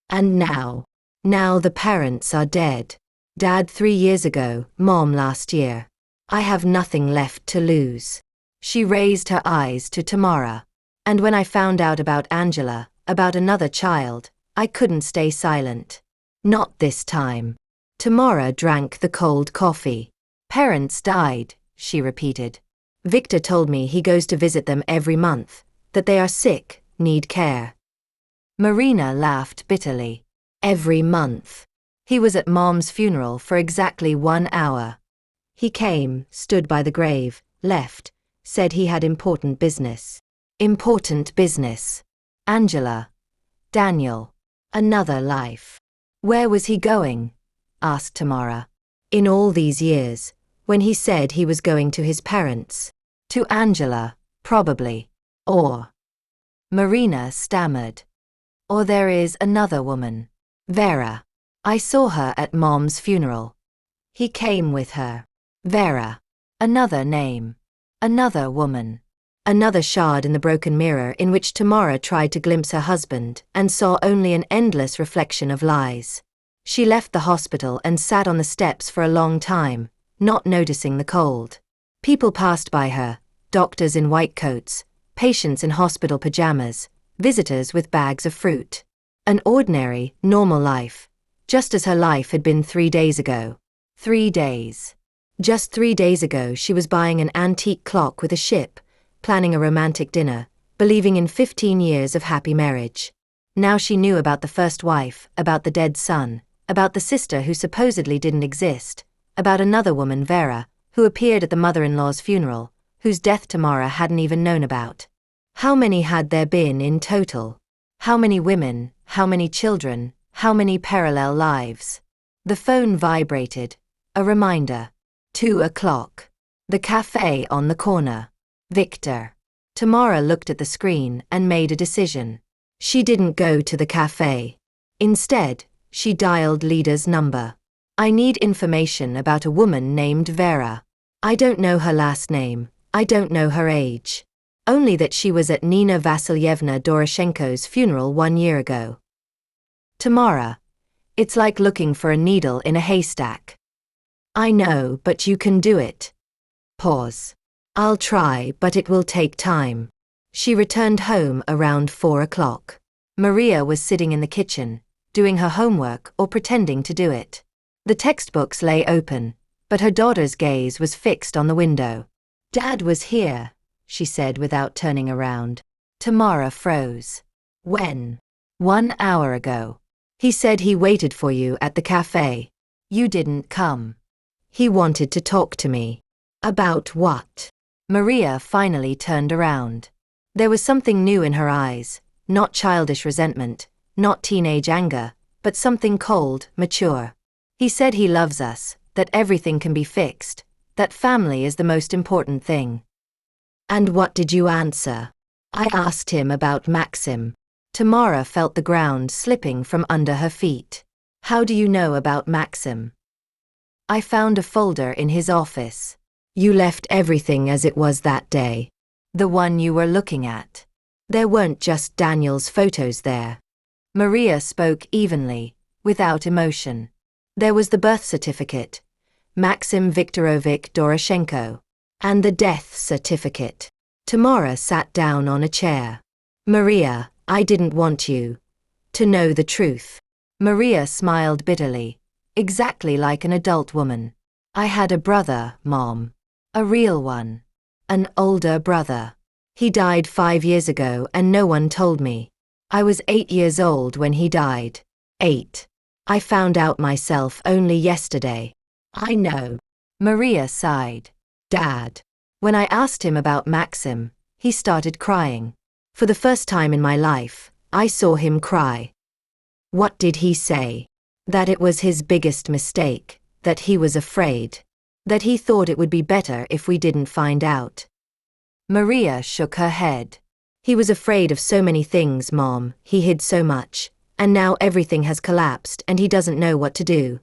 And now the parents are dead. Dad 3 years ago, Mom last year. I have nothing left to lose." She raised her eyes to Tamara. "And when I found out about Angela, about another child, I couldn't stay silent. Not this time." Tamara drank the cold coffee. "Parents died," she repeated. "Victor told me he goes to visit them every month, that they are sick, need care." Marina laughed bitterly. "Every month." He was at Mom's funeral for exactly 1 hour. He came, stood by the grave, left, said he had important business. Important business. Angela. Daniel. Another life. Where was he going? Asked Tamara. In all these years, when he said he was going to his parents. To Angela, probably. Or. Marina stammered. Or there is another woman. Vera. I saw her at Mom's funeral. He came with her. Vera. Another name. Another woman. Another shard in the broken mirror in which Tamara tried to glimpse her husband and saw only an endless reflection of lies. She left the hospital and sat on the steps for a long time, not noticing the cold. People passed by her, doctors in white coats, patients in hospital pajamas, visitors with bags of fruit. An ordinary, normal life, just as her life had been 3 days ago. 3 days. Just 3 days ago she was buying an antique clock with a ship, planning a romantic dinner, believing in 15 years of happy marriage. Now she knew about the first wife, about the dead son, about the sister who supposedly didn't exist, about another woman, Vera, who appeared at the mother-in-law's funeral, whose death Tamara hadn't even known about. How many had there been in total? How many women, how many children, how many parallel lives? The phone vibrated. A reminder. 2 o'clock. The cafe on the corner. Victor. Tamara looked at the screen and made a decision. She didn't go to the cafe. Instead, she dialed Lida's number. I need information about a woman named Vera. I don't know her last name, I don't know her age. Only that she was at Nina Vasilyevna Doroshenko's funeral 1 year ago. Tamara. It's like looking for a needle in a haystack. I know, but you can do it. Pause. I'll try, but it will take time. She returned home around 4 o'clock. Maria was sitting in the kitchen, doing her homework or pretending to do it. The textbooks lay open, but her daughter's gaze was fixed on the window. Dad was here, she said without turning around. Tamara froze. When? 1 hour ago. He said he waited for you at the cafe. You didn't come. He wanted to talk to me. About what? Maria finally turned around. There was something new in her eyes, not childish resentment, not teenage anger, but something cold, mature. He said he loves us, that everything can be fixed, that family is the most important thing. And what did you answer? I asked him about Maxim. Tamara felt the ground slipping from under her feet. How do you know about Maxim? I found a folder in his office. You left everything as it was that day. The one you were looking at. There weren't just Daniel's photos there. Maria spoke evenly, without emotion. There was the birth certificate, Maxim Viktorovich Doroshenko, and the death certificate. Tamara sat down on a chair. Maria, I didn't want you to know the truth. Maria smiled bitterly, exactly like an adult woman. I had a brother, Mom. A real one. An older brother. He died 5 years ago and no one told me. I was 8 years old when he died. 8. I found out myself only yesterday. I know. Maria sighed. Dad. When I asked him about Maxim, he started crying. For the first time in my life, I saw him cry. What did he say? That it was his biggest mistake, that he was afraid. That he thought it would be better if we didn't find out. Maria shook her head. He was afraid of so many things, Mom, he hid so much, and now everything has collapsed and he doesn't know what to do.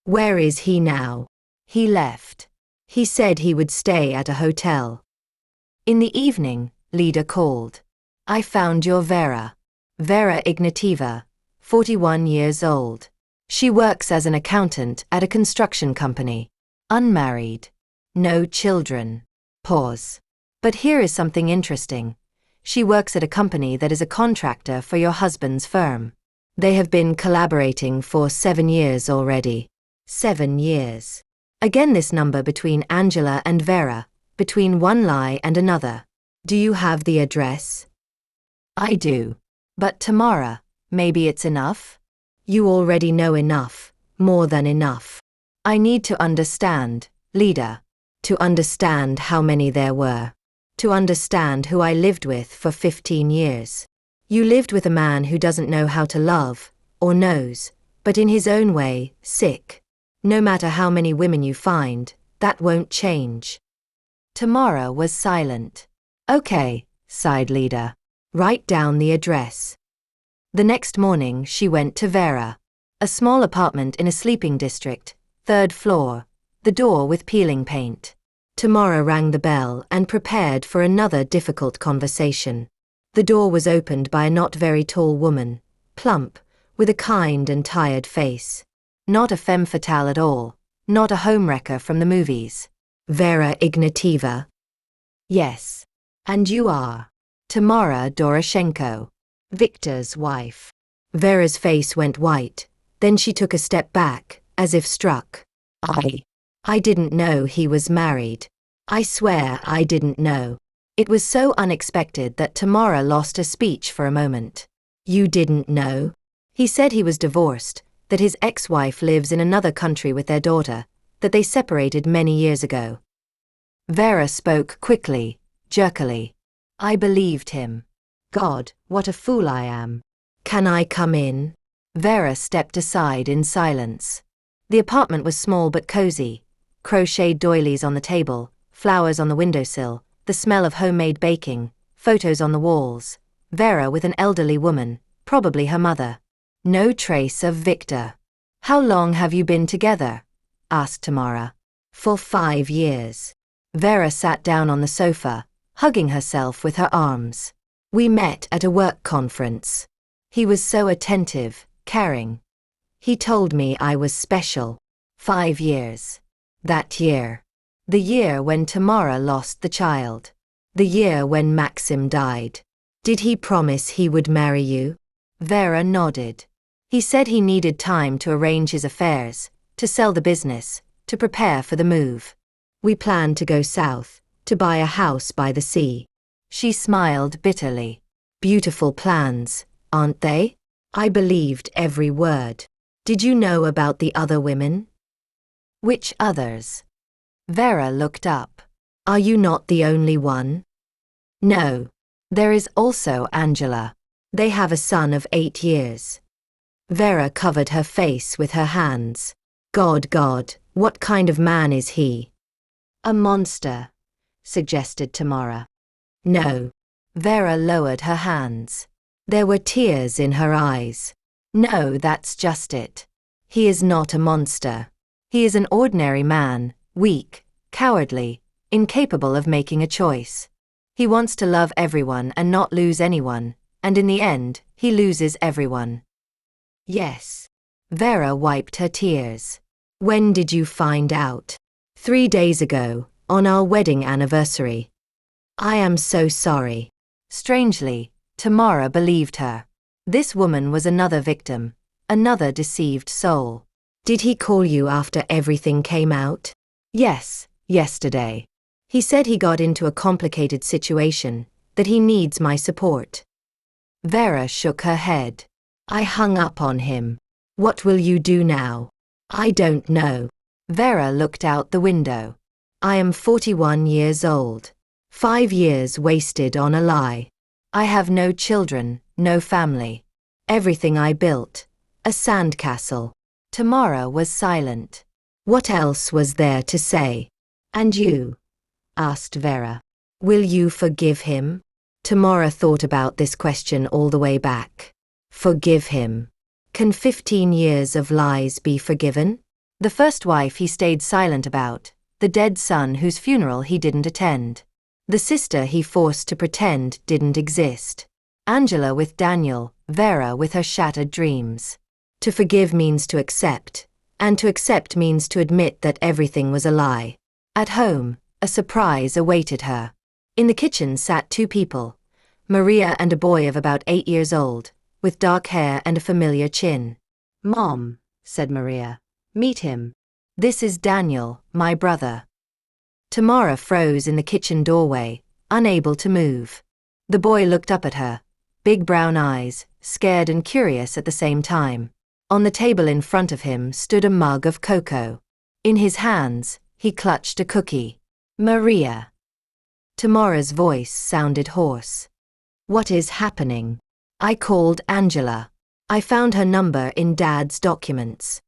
Where is he now? He left. He said he would stay at a hotel. In the evening, Lida called. I found your Vera. Vera Ignatieva, 41 years old. She works as an accountant at a construction company. Unmarried. No children. Pause. But here is something interesting. She works at a company that is a contractor for your husband's firm. They have been collaborating for 7 years already. 7 years. Again this number between Angela and Vera, between one lie and another. Do you have the address? I do. But Tamara, maybe it's enough? You already know enough, more than enough. I need to understand, Lida. To understand how many there were. To understand who I lived with for 15 years. You lived with a man who doesn't know how to love, or knows, but in his own way, sick. No matter how many women you find, that won't change. Tamara was silent. Okay, sighed Lida. Write down the address. The next morning she went to Vera. A small apartment in a sleeping district, 3rd floor, the door with peeling paint. Tamara rang the bell and prepared for another difficult conversation. The door was opened by a not very tall woman, plump, with a kind and tired face. Not a femme fatale at all, not a homewrecker from the movies. Vera Ignatieva? Yes. And you are? Tamara Doroshenko, Victor's wife. Vera's face went white, then she took a step back, as if struck. I didn't know he was married. I swear I didn't know. It was so unexpected that Tamara lost her speech for a moment. You didn't know? He said he was divorced, that his ex-wife lives in another country with their daughter, that they separated many years ago. Vera spoke quickly, jerkily. I believed him. God, what a fool I am. Can I come in? Vera stepped aside in silence. The apartment was small but cozy. Crocheted doilies on the table, flowers on the windowsill, the smell of homemade baking, photos on the walls. Vera with an elderly woman, probably her mother. No trace of Victor. How long have you been together? Asked Tamara. For 5 years. Vera sat down on the sofa, hugging herself with her arms. We met at a work conference. He was so attentive, caring. He told me I was special. 5 years. That year. The year when Tamara lost the child. The year when Maxim died. Did he promise he would marry you? Vera nodded. He said he needed time to arrange his affairs, to sell the business, to prepare for the move. We planned to go south, to buy a house by the sea. She smiled bitterly. Beautiful plans, aren't they? I believed every word. Did you know about the other women? Which others? Vera looked up. Are you not the only one? No. There is also Angela. They have a son of 8 years. Vera covered her face with her hands. God, what kind of man is he? A monster, suggested Tamara. No. Vera lowered her hands. There were tears in her eyes. No, that's just it. He is not a monster. He is an ordinary man, weak, cowardly, incapable of making a choice. He wants to love everyone and not lose anyone, and in the end, he loses everyone. Yes. Vera wiped her tears. When did you find out? 3 days ago, on our wedding anniversary. I am so sorry. Strangely, Tamara believed her. This woman was another victim, another deceived soul. Did he call you after everything came out? Yes, yesterday. He said he got into a complicated situation, that he needs my support. Vera shook her head. I hung up on him. What will you do now? I don't know. Vera looked out the window. I am 41 years old. 5 years wasted on a lie. I have no children, no family. Everything I built. A sandcastle. Tamara was silent. What else was there to say? And you? Asked Vera. Will you forgive him? Tamara thought about this question all the way back. Forgive him. Can 15 years of lies be forgiven? The first wife he stayed silent about, the dead son whose funeral he didn't attend. The sister he forced to pretend didn't exist. Angela with Daniel, Vera with her shattered dreams. To forgive means to accept, and to accept means to admit that everything was a lie. At home, a surprise awaited her. In the kitchen sat 2 people, Maria and a boy of about 8 years old, with dark hair and a familiar chin. Mom, said Maria, meet him. This is Daniel, my brother. Tamara froze in the kitchen doorway, unable to move. The boy looked up at her, big brown eyes, scared and curious at the same time. On the table in front of him stood a mug of cocoa. In his hands, he clutched a cookie. Maria. Tamara's voice sounded hoarse. What is happening? I called Angela. I found her number in Dad's documents.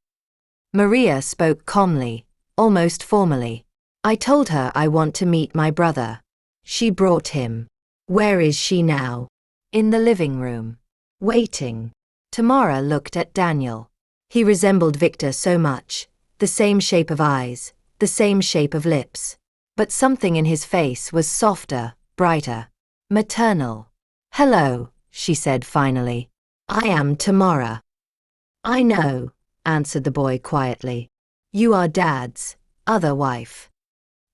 Maria spoke calmly, almost formally. I told her I want to meet my brother. She brought him. Where is she now? In the living room. Waiting. Tamara looked at Daniel. He resembled Victor so much, the same shape of eyes, the same shape of lips. But something in his face was softer, brighter, maternal. "Hello," she said finally. "I am Tamara." "I know," answered the boy quietly. "You are Dad's other wife."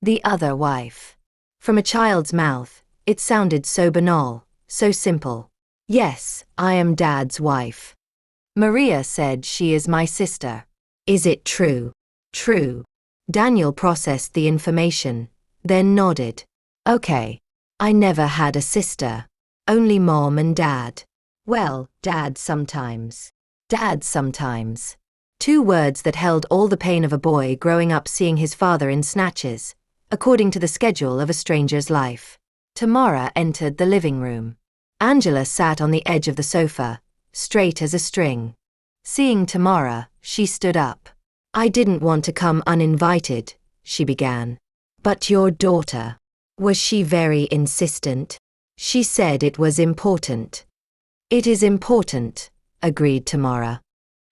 The other wife. From a child's mouth, it sounded so banal, so simple. "Yes, I am Dad's wife. Maria said she is my sister." "Is it true?" "True." Daniel processed the information, then nodded. "Okay. I never had a sister. Only Mom and Dad." "Well, Dad sometimes." "Dad sometimes." Two words that held all the pain of a boy growing up seeing his father in snatches, according to the schedule of a stranger's life. Tamara entered the living room. Angela sat on the edge of the sofa, straight as a string. Seeing Tamara, she stood up. "I didn't want to come uninvited," she began. "But your daughter. Was she very insistent?" "She said it was important." "It is important," agreed Tamara.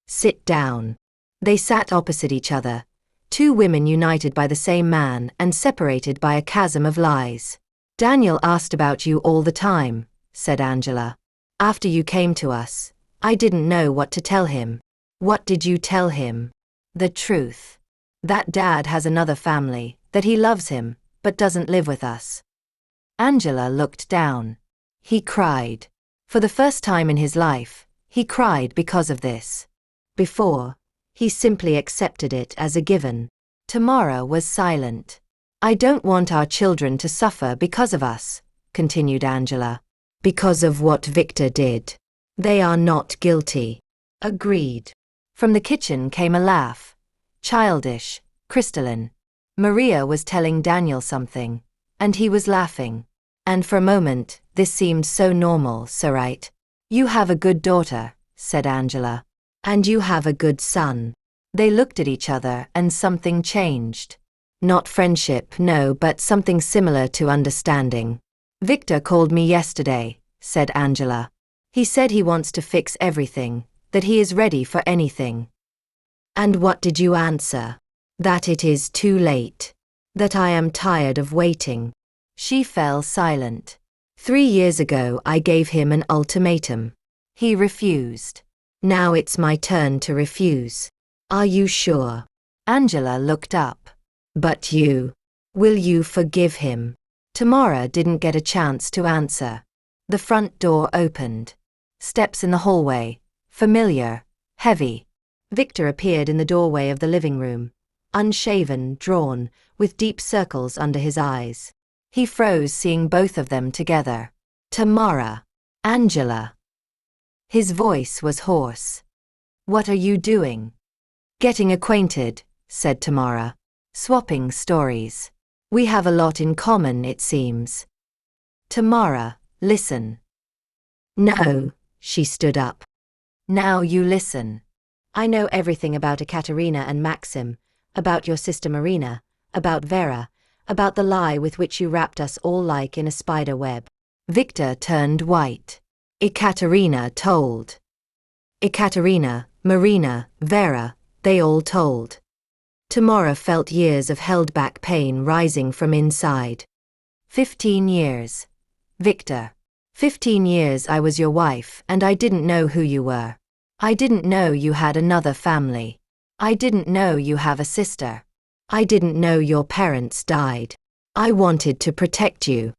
"Sit down." They sat opposite each other, two women united by the same man and separated by a chasm of lies. "Daniel asked about you all the time," said Angela. "After you came to us, I didn't know what to tell him." "What did you tell him?" "The truth. That Dad has another family, that he loves him, but doesn't live with us." Angela looked down. He cried. For the first time in his life, he cried because of this. Before, he simply accepted it as a given. Tamara was silent. "I don't want our children to suffer because of us," continued Angela. "Because of what Victor did. They are not guilty." "Agreed." From the kitchen came a laugh. Childish, crystalline. Maria was telling Daniel something, and he was laughing. And for a moment, this seemed so normal, so right. "You have a good daughter," said Angela. "And you have a good son." They looked at each other and something changed. Not friendship, no, but something similar to understanding. "Victor called me yesterday," said Angela. "He said he wants to fix everything, that he is ready for anything." "And what did you answer?" "That it is too late. That I am tired of waiting." She fell silent. 3 years ago I gave him an ultimatum. He refused. Now it's my turn to refuse. Are you sure?" Angela looked up. "But you. Will you forgive him?" Tamara didn't get a chance to answer. The front door opened. Steps in the hallway. Familiar. Heavy. Victor appeared in the doorway of the living room. Unshaven, drawn, with deep circles under his eyes. He froze seeing both of them together. "Tamara. Angela." His voice was hoarse. "What are you doing?" "Getting acquainted," said Tamara. "Swapping stories. We have a lot in common, it seems." "Tamara, listen." "No." She stood up. "Now you listen. I know everything about Ekaterina and Maxim, about your sister Marina, about Vera, about the lie with which you wrapped us all like in a spider web." Victor turned white. "Ekaterina told." Ekaterina, Marina, Vera, they all told. Tamara felt years of held-back pain rising from inside. 15 years. Victor. 15 years I was your wife and I didn't know who you were. I didn't know you had another family. I didn't know you have a sister. I didn't know your parents died. I wanted to protect you.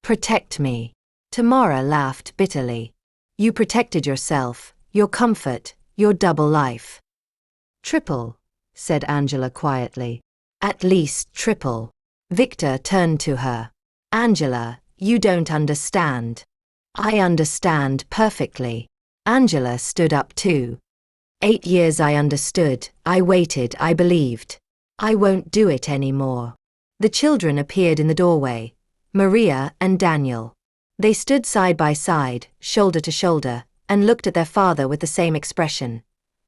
Protect me. Tamara laughed bitterly. You protected yourself, your comfort, your double life. Triple, said Angela quietly. At least triple. Victor turned to her. Angela, you don't understand. I understand perfectly. Angela stood up too. 8 years I understood, I waited, I believed. I won't do it anymore. The children appeared in the doorway, Maria and Daniel. They stood side by side, shoulder to shoulder, and looked at their father with the same expression.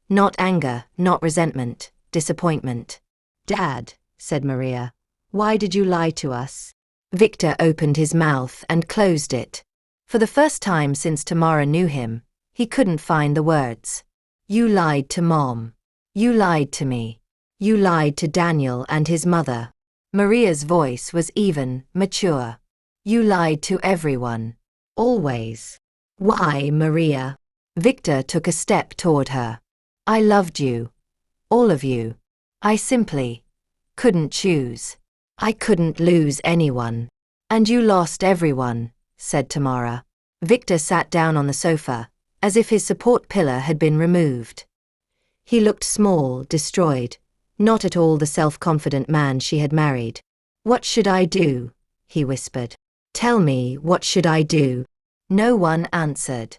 Not anger, not resentment, disappointment. Dad, said Maria, why did you lie to us? Victor opened his mouth and closed it. For the first time since Tamara knew him, he couldn't find the words. You lied to Mom. You lied to me. You lied to Daniel and his mother. Maria's voice was even, mature. You lied to everyone. Always. Why, Maria? Victor took a step toward her. I loved you. All of you. I simply couldn't choose. I couldn't lose anyone. And you lost everyone, said Tamara. Victor sat down on the sofa, as if his support pillar had been removed. He looked small, destroyed, not at all the self-confident man she had married. What should I do? He whispered. Tell me, what should I do? No one answered.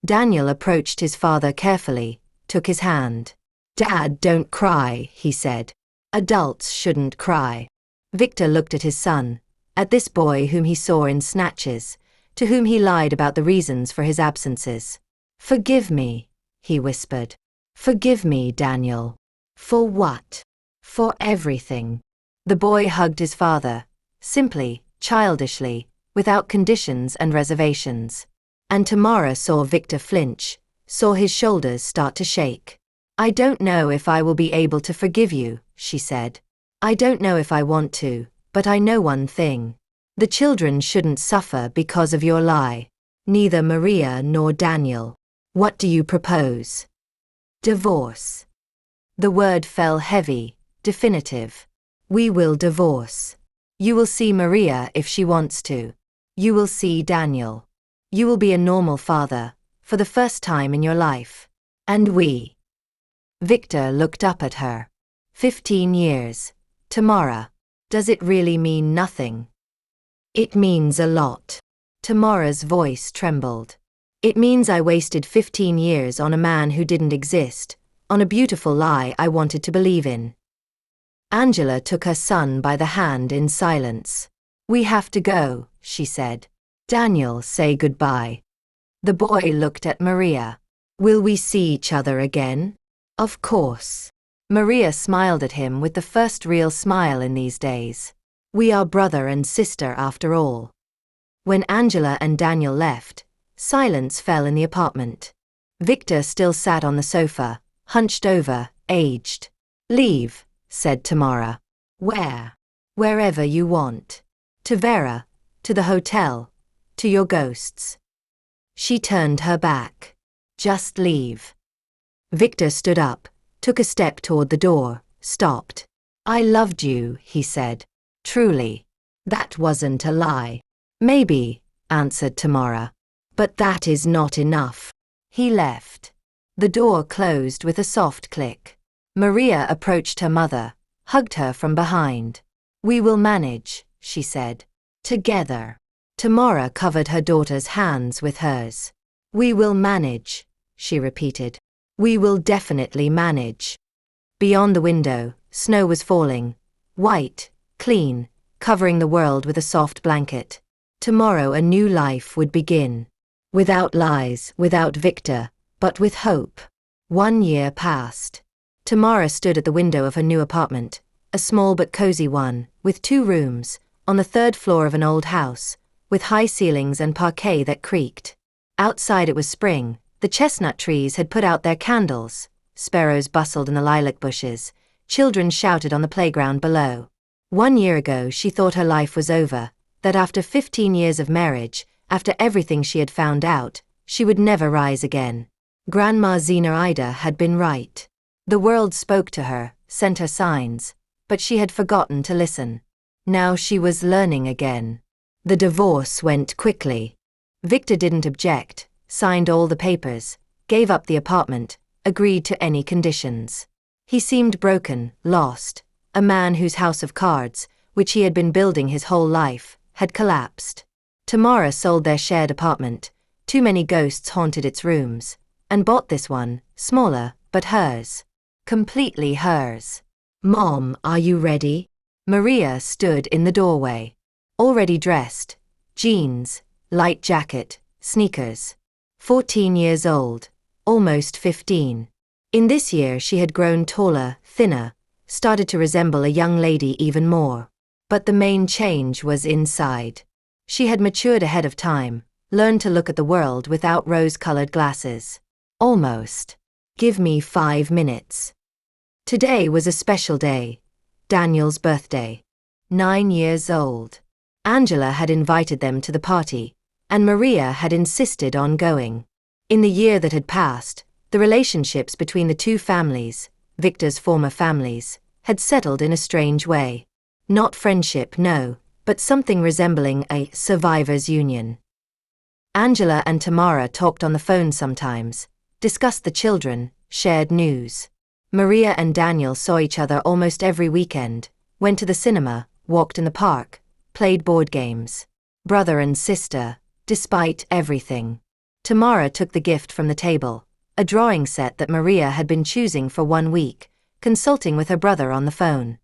Daniel approached his father carefully, took his hand. Dad, don't cry, he said. Adults shouldn't cry. Victor looked at his son, at this boy whom he saw in snatches, to whom he lied about the reasons for his absences. Forgive me, he whispered. Forgive me, Daniel. For what? For everything. The boy hugged his father, simply, childishly, without conditions and reservations. And Tamara saw Victor flinch, saw his shoulders start to shake. I don't know if I will be able to forgive you, she said. I don't know if I want to, but I know one thing. The children shouldn't suffer because of your lie. Neither Maria nor Daniel. What do you propose? Divorce. The word fell heavy, definitive. We will divorce. You will see Maria if she wants to. You will see Daniel. You will be a normal father, for the first time in your life. And we. Victor looked up at her. 15 years. Tamara. Does it really mean nothing? It means a lot. Tamara's voice trembled. It means I wasted 15 years on a man who didn't exist, on a beautiful lie I wanted to believe in. Angela took her son by the hand in silence. We have to go, she said. Daniel, say goodbye. The boy looked at Maria. Will we see each other again? Of course. Maria smiled at him with the first real smile in these days. We are brother and sister after all. When Angela and Daniel left, silence fell in the apartment. Victor still sat on the sofa, hunched over, aged. Leave, said Tamara. Where? Wherever you want. To Vera, to the hotel, to your ghosts. She turned her back. Just leave. Victor stood up, took a step toward the door, stopped. I loved you, he said. Truly. That wasn't a lie. Maybe, answered Tamara. But that is not enough. He left. The door closed with a soft click. Maria approached her mother, hugged her from behind. We will manage, she said. Together. Tamara covered her daughter's hands with hers. We will manage, she repeated. We will definitely manage. Beyond the window, snow was falling, white, clean, covering the world with a soft blanket. Tomorrow a new life would begin. Without lies, without Victor, but with hope. 1 year passed. Tamara stood at the window of her new apartment, a small but cozy one, with 2 rooms, on the 3rd floor of an old house, with high ceilings and parquet that creaked. Outside it was spring, the chestnut trees had put out their candles, sparrows bustled in the lilac bushes, children shouted on the playground below. 1 year ago she thought her life was over, that after 15 years of marriage, after everything she had found out, she would never rise again. Grandma Zinaida had been right. The world spoke to her, sent her signs, but she had forgotten to listen. Now she was learning again. The divorce went quickly. Victor didn't object, signed all the papers, gave up the apartment, agreed to any conditions. He seemed broken, lost, a man whose house of cards, which he had been building his whole life, had collapsed. Tamara sold their shared apartment, too many ghosts haunted its rooms, and bought this one, smaller, but hers. Completely hers. Mom, are you ready? Maria stood in the doorway. Already dressed, jeans, light jacket, sneakers. 14 years old, almost 15. In this year she had grown taller, thinner, started to resemble a young lady even more. But the main change was inside. She had matured ahead of time, learned to look at the world without rose-colored glasses. Almost. Give me 5 minutes. Today was a special day. Daniel's birthday. 9 years old. Angela had invited them to the party, and Maria had insisted on going. In the year that had passed, the relationships between the two families, Victor's former families, had settled in a strange way. Not friendship, no, but something resembling a survivor's union. Angela and Tamara talked on the phone sometimes, discussed the children, shared news. Maria and Daniel saw each other almost every weekend, went to the cinema, walked in the park, played board games. Brother and sister, despite everything. Tamara took the gift from the table, a drawing set that Maria had been choosing for 1 week, consulting with her brother on the phone.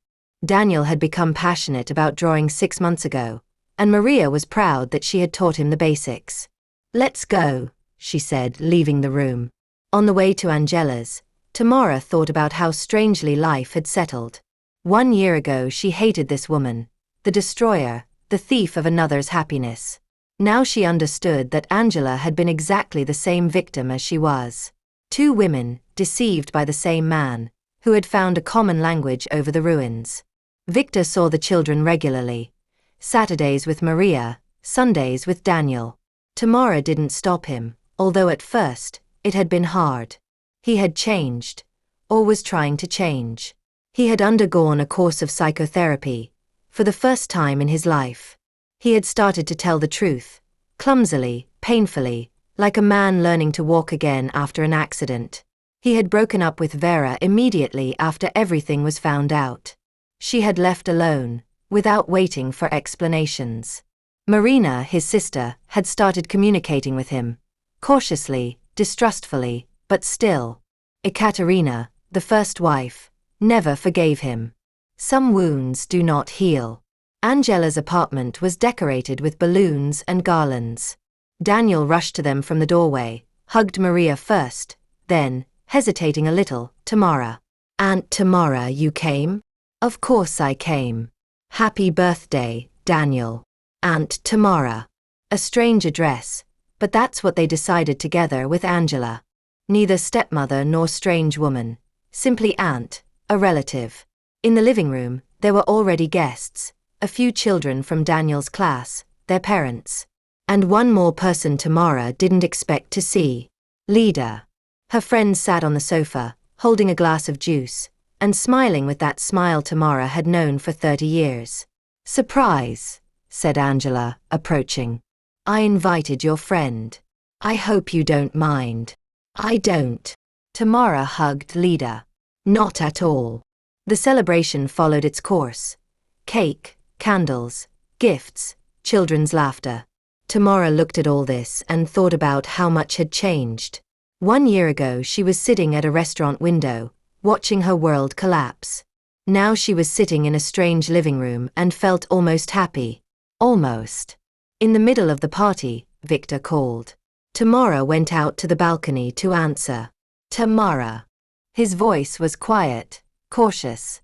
Daniel had become passionate about drawing 6 months ago, and Maria was proud that she had taught him the basics. "Let's go," she said, leaving the room. On the way to Angela's, Tamara thought about how strangely life had settled. 1 year ago she hated this woman, the destroyer, the thief of another's happiness. Now she understood that Angela had been exactly the same victim as she was. 2 women, deceived by the same man, who had found a common language over the ruins. Victor saw the children regularly. Saturdays with Maria, Sundays with Daniel. Tamara didn't stop him, although at first, it had been hard. He had changed, or was trying to change. He had undergone a course of psychotherapy, for the first time in his life. He had started to tell the truth, clumsily, painfully, like a man learning to walk again after an accident. He had broken up with Vera immediately after everything was found out. She had left alone, without waiting for explanations. Marina, his sister, had started communicating with him, cautiously, distrustfully, but still. Ekaterina, the first wife, never forgave him. Some wounds do not heal. Angela's apartment was decorated with balloons and garlands. Daniel rushed to them from the doorway, hugged Maria first, then, hesitating a little, Tamara. "Aunt Tamara, you came?" "Of course I came. Happy birthday, Daniel." Aunt Tamara. A strange address, but that's what they decided together with Angela. Neither stepmother nor strange woman, simply aunt, a relative. In the living room, there were already guests, a few children from Daniel's class, their parents. And one more person Tamara didn't expect to see. Lida. Her friend sat on the sofa, holding a glass of juice, and smiling with that smile Tamara had known for 30 years. "Surprise," said Angela, approaching. "I invited your friend. I hope you don't mind." "I don't." Tamara hugged Lida. "Not at all." The celebration followed its course. Cake, candles, gifts, children's laughter. Tamara looked at all this and thought about how much had changed. 1 year ago she was sitting at a restaurant window, watching her world collapse. Now she was sitting in a strange living room and felt almost happy. Almost. In the middle of the party, Victor called. Tamara went out to the balcony to answer. "Tamara." His voice was quiet, cautious.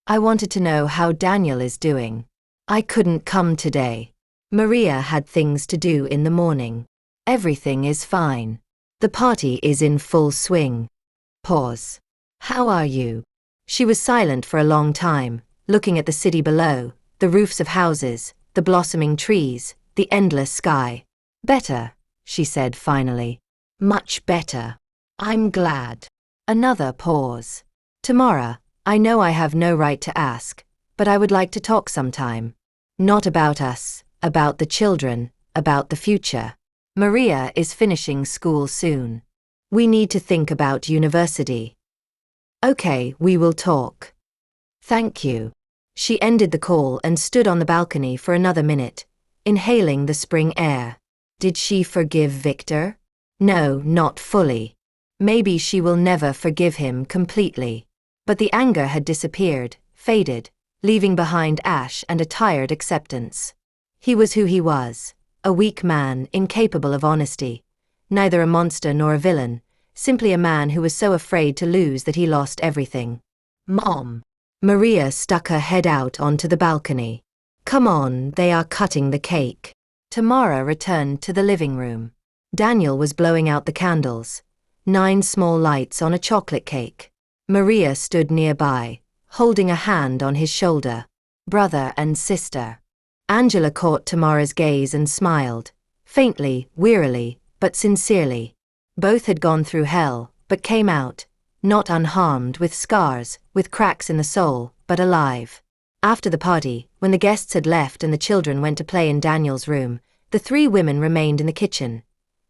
"I wanted to know how Daniel is doing. I couldn't come today. Maria had things to do in the morning. Everything is fine. The party is in full swing." Pause. "How are you?" She was silent for a long time, looking at the city below, the roofs of houses, the blossoming trees, the endless sky. "Better," she said finally. "Much better. I'm glad." Another pause. "Tamara, I know I have no right to ask, but I would like to talk sometime. Not about us, about the children, about the future. Maria is finishing school soon. We need to think about university." "Okay, we will talk." "Thank you." She ended the call and stood on the balcony for another minute, inhaling the spring air. Did she forgive Victor? No, not fully. Maybe she will never forgive him completely. But the anger had disappeared, faded, leaving behind ash and a tired acceptance. He was who he was, a weak man, incapable of honesty. Neither a monster nor a villain, simply a man who was so afraid to lose that he lost everything. "Mom." Maria stuck her head out onto the balcony. "Come on, they are cutting the cake." Tamara returned to the living room. Daniel was blowing out the candles, 9 small lights on a chocolate cake. Maria stood nearby, holding a hand on his shoulder. Brother and sister. Angela caught Tamara's gaze and smiled, faintly, wearily, but sincerely. Both had gone through hell, but came out, not unharmed, with scars, with cracks in the soul, but alive. After the party, when the guests had left and the children went to play in Daniel's room, the three women remained in the kitchen.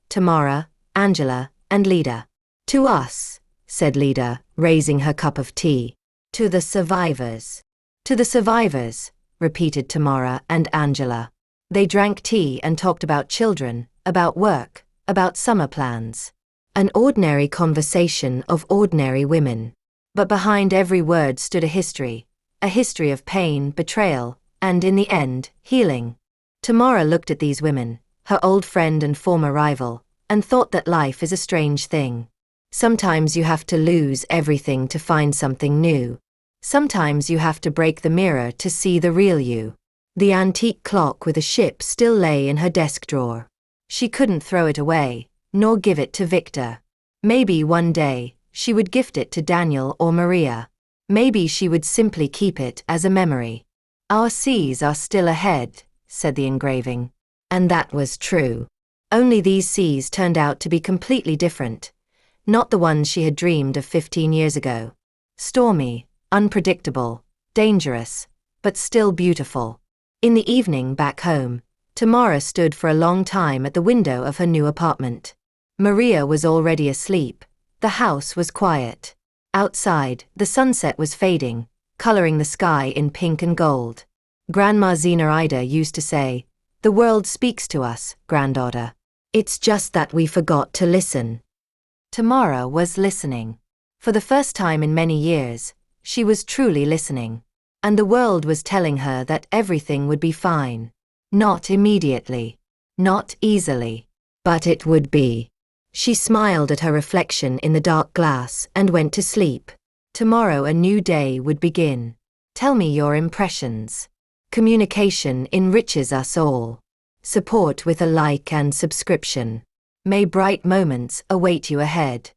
Tamara, Angela, and Lida. To us, said Lida, raising her cup of tea. To the survivors. To the survivors, repeated Tamara and Angela. They drank tea and talked about children, about work, about summer plans. An ordinary conversation of ordinary women. But behind every word stood a history of pain, betrayal, and in the end, healing. Tamara looked at these women, her old friend and former rival, and thought that life is a strange thing. Sometimes you have to lose everything to find something new. Sometimes you have to break the mirror to see the real you. The antique clock with a ship still lay in her desk drawer. She couldn't throw it away, nor give it to Victor. Maybe one day, she would gift it to Daniel or Maria. Maybe she would simply keep it as a memory. Our seas are still ahead, said the engraving. And that was true. Only these seas turned out to be completely different. Not the ones she had dreamed of 15 years ago. Stormy, unpredictable, dangerous, but still beautiful. In the evening back home, Tamara stood for a long time at the window of her new apartment. Maria was already asleep. The house was quiet. Outside, the sunset was fading, coloring the sky in pink and gold. Grandma Zenaida used to say, "The world speaks to us, granddaughter. It's just that we forgot to listen." Tamara was listening. For the first time in many years, she was truly listening. And the world was telling her that everything would be fine. Not immediately. Not easily. But it would be. She smiled at her reflection in the dark glass and went to sleep. Tomorrow a new day would begin. Tell me your impressions. Communication enriches us all. Support with a like and subscription. May bright moments await you ahead.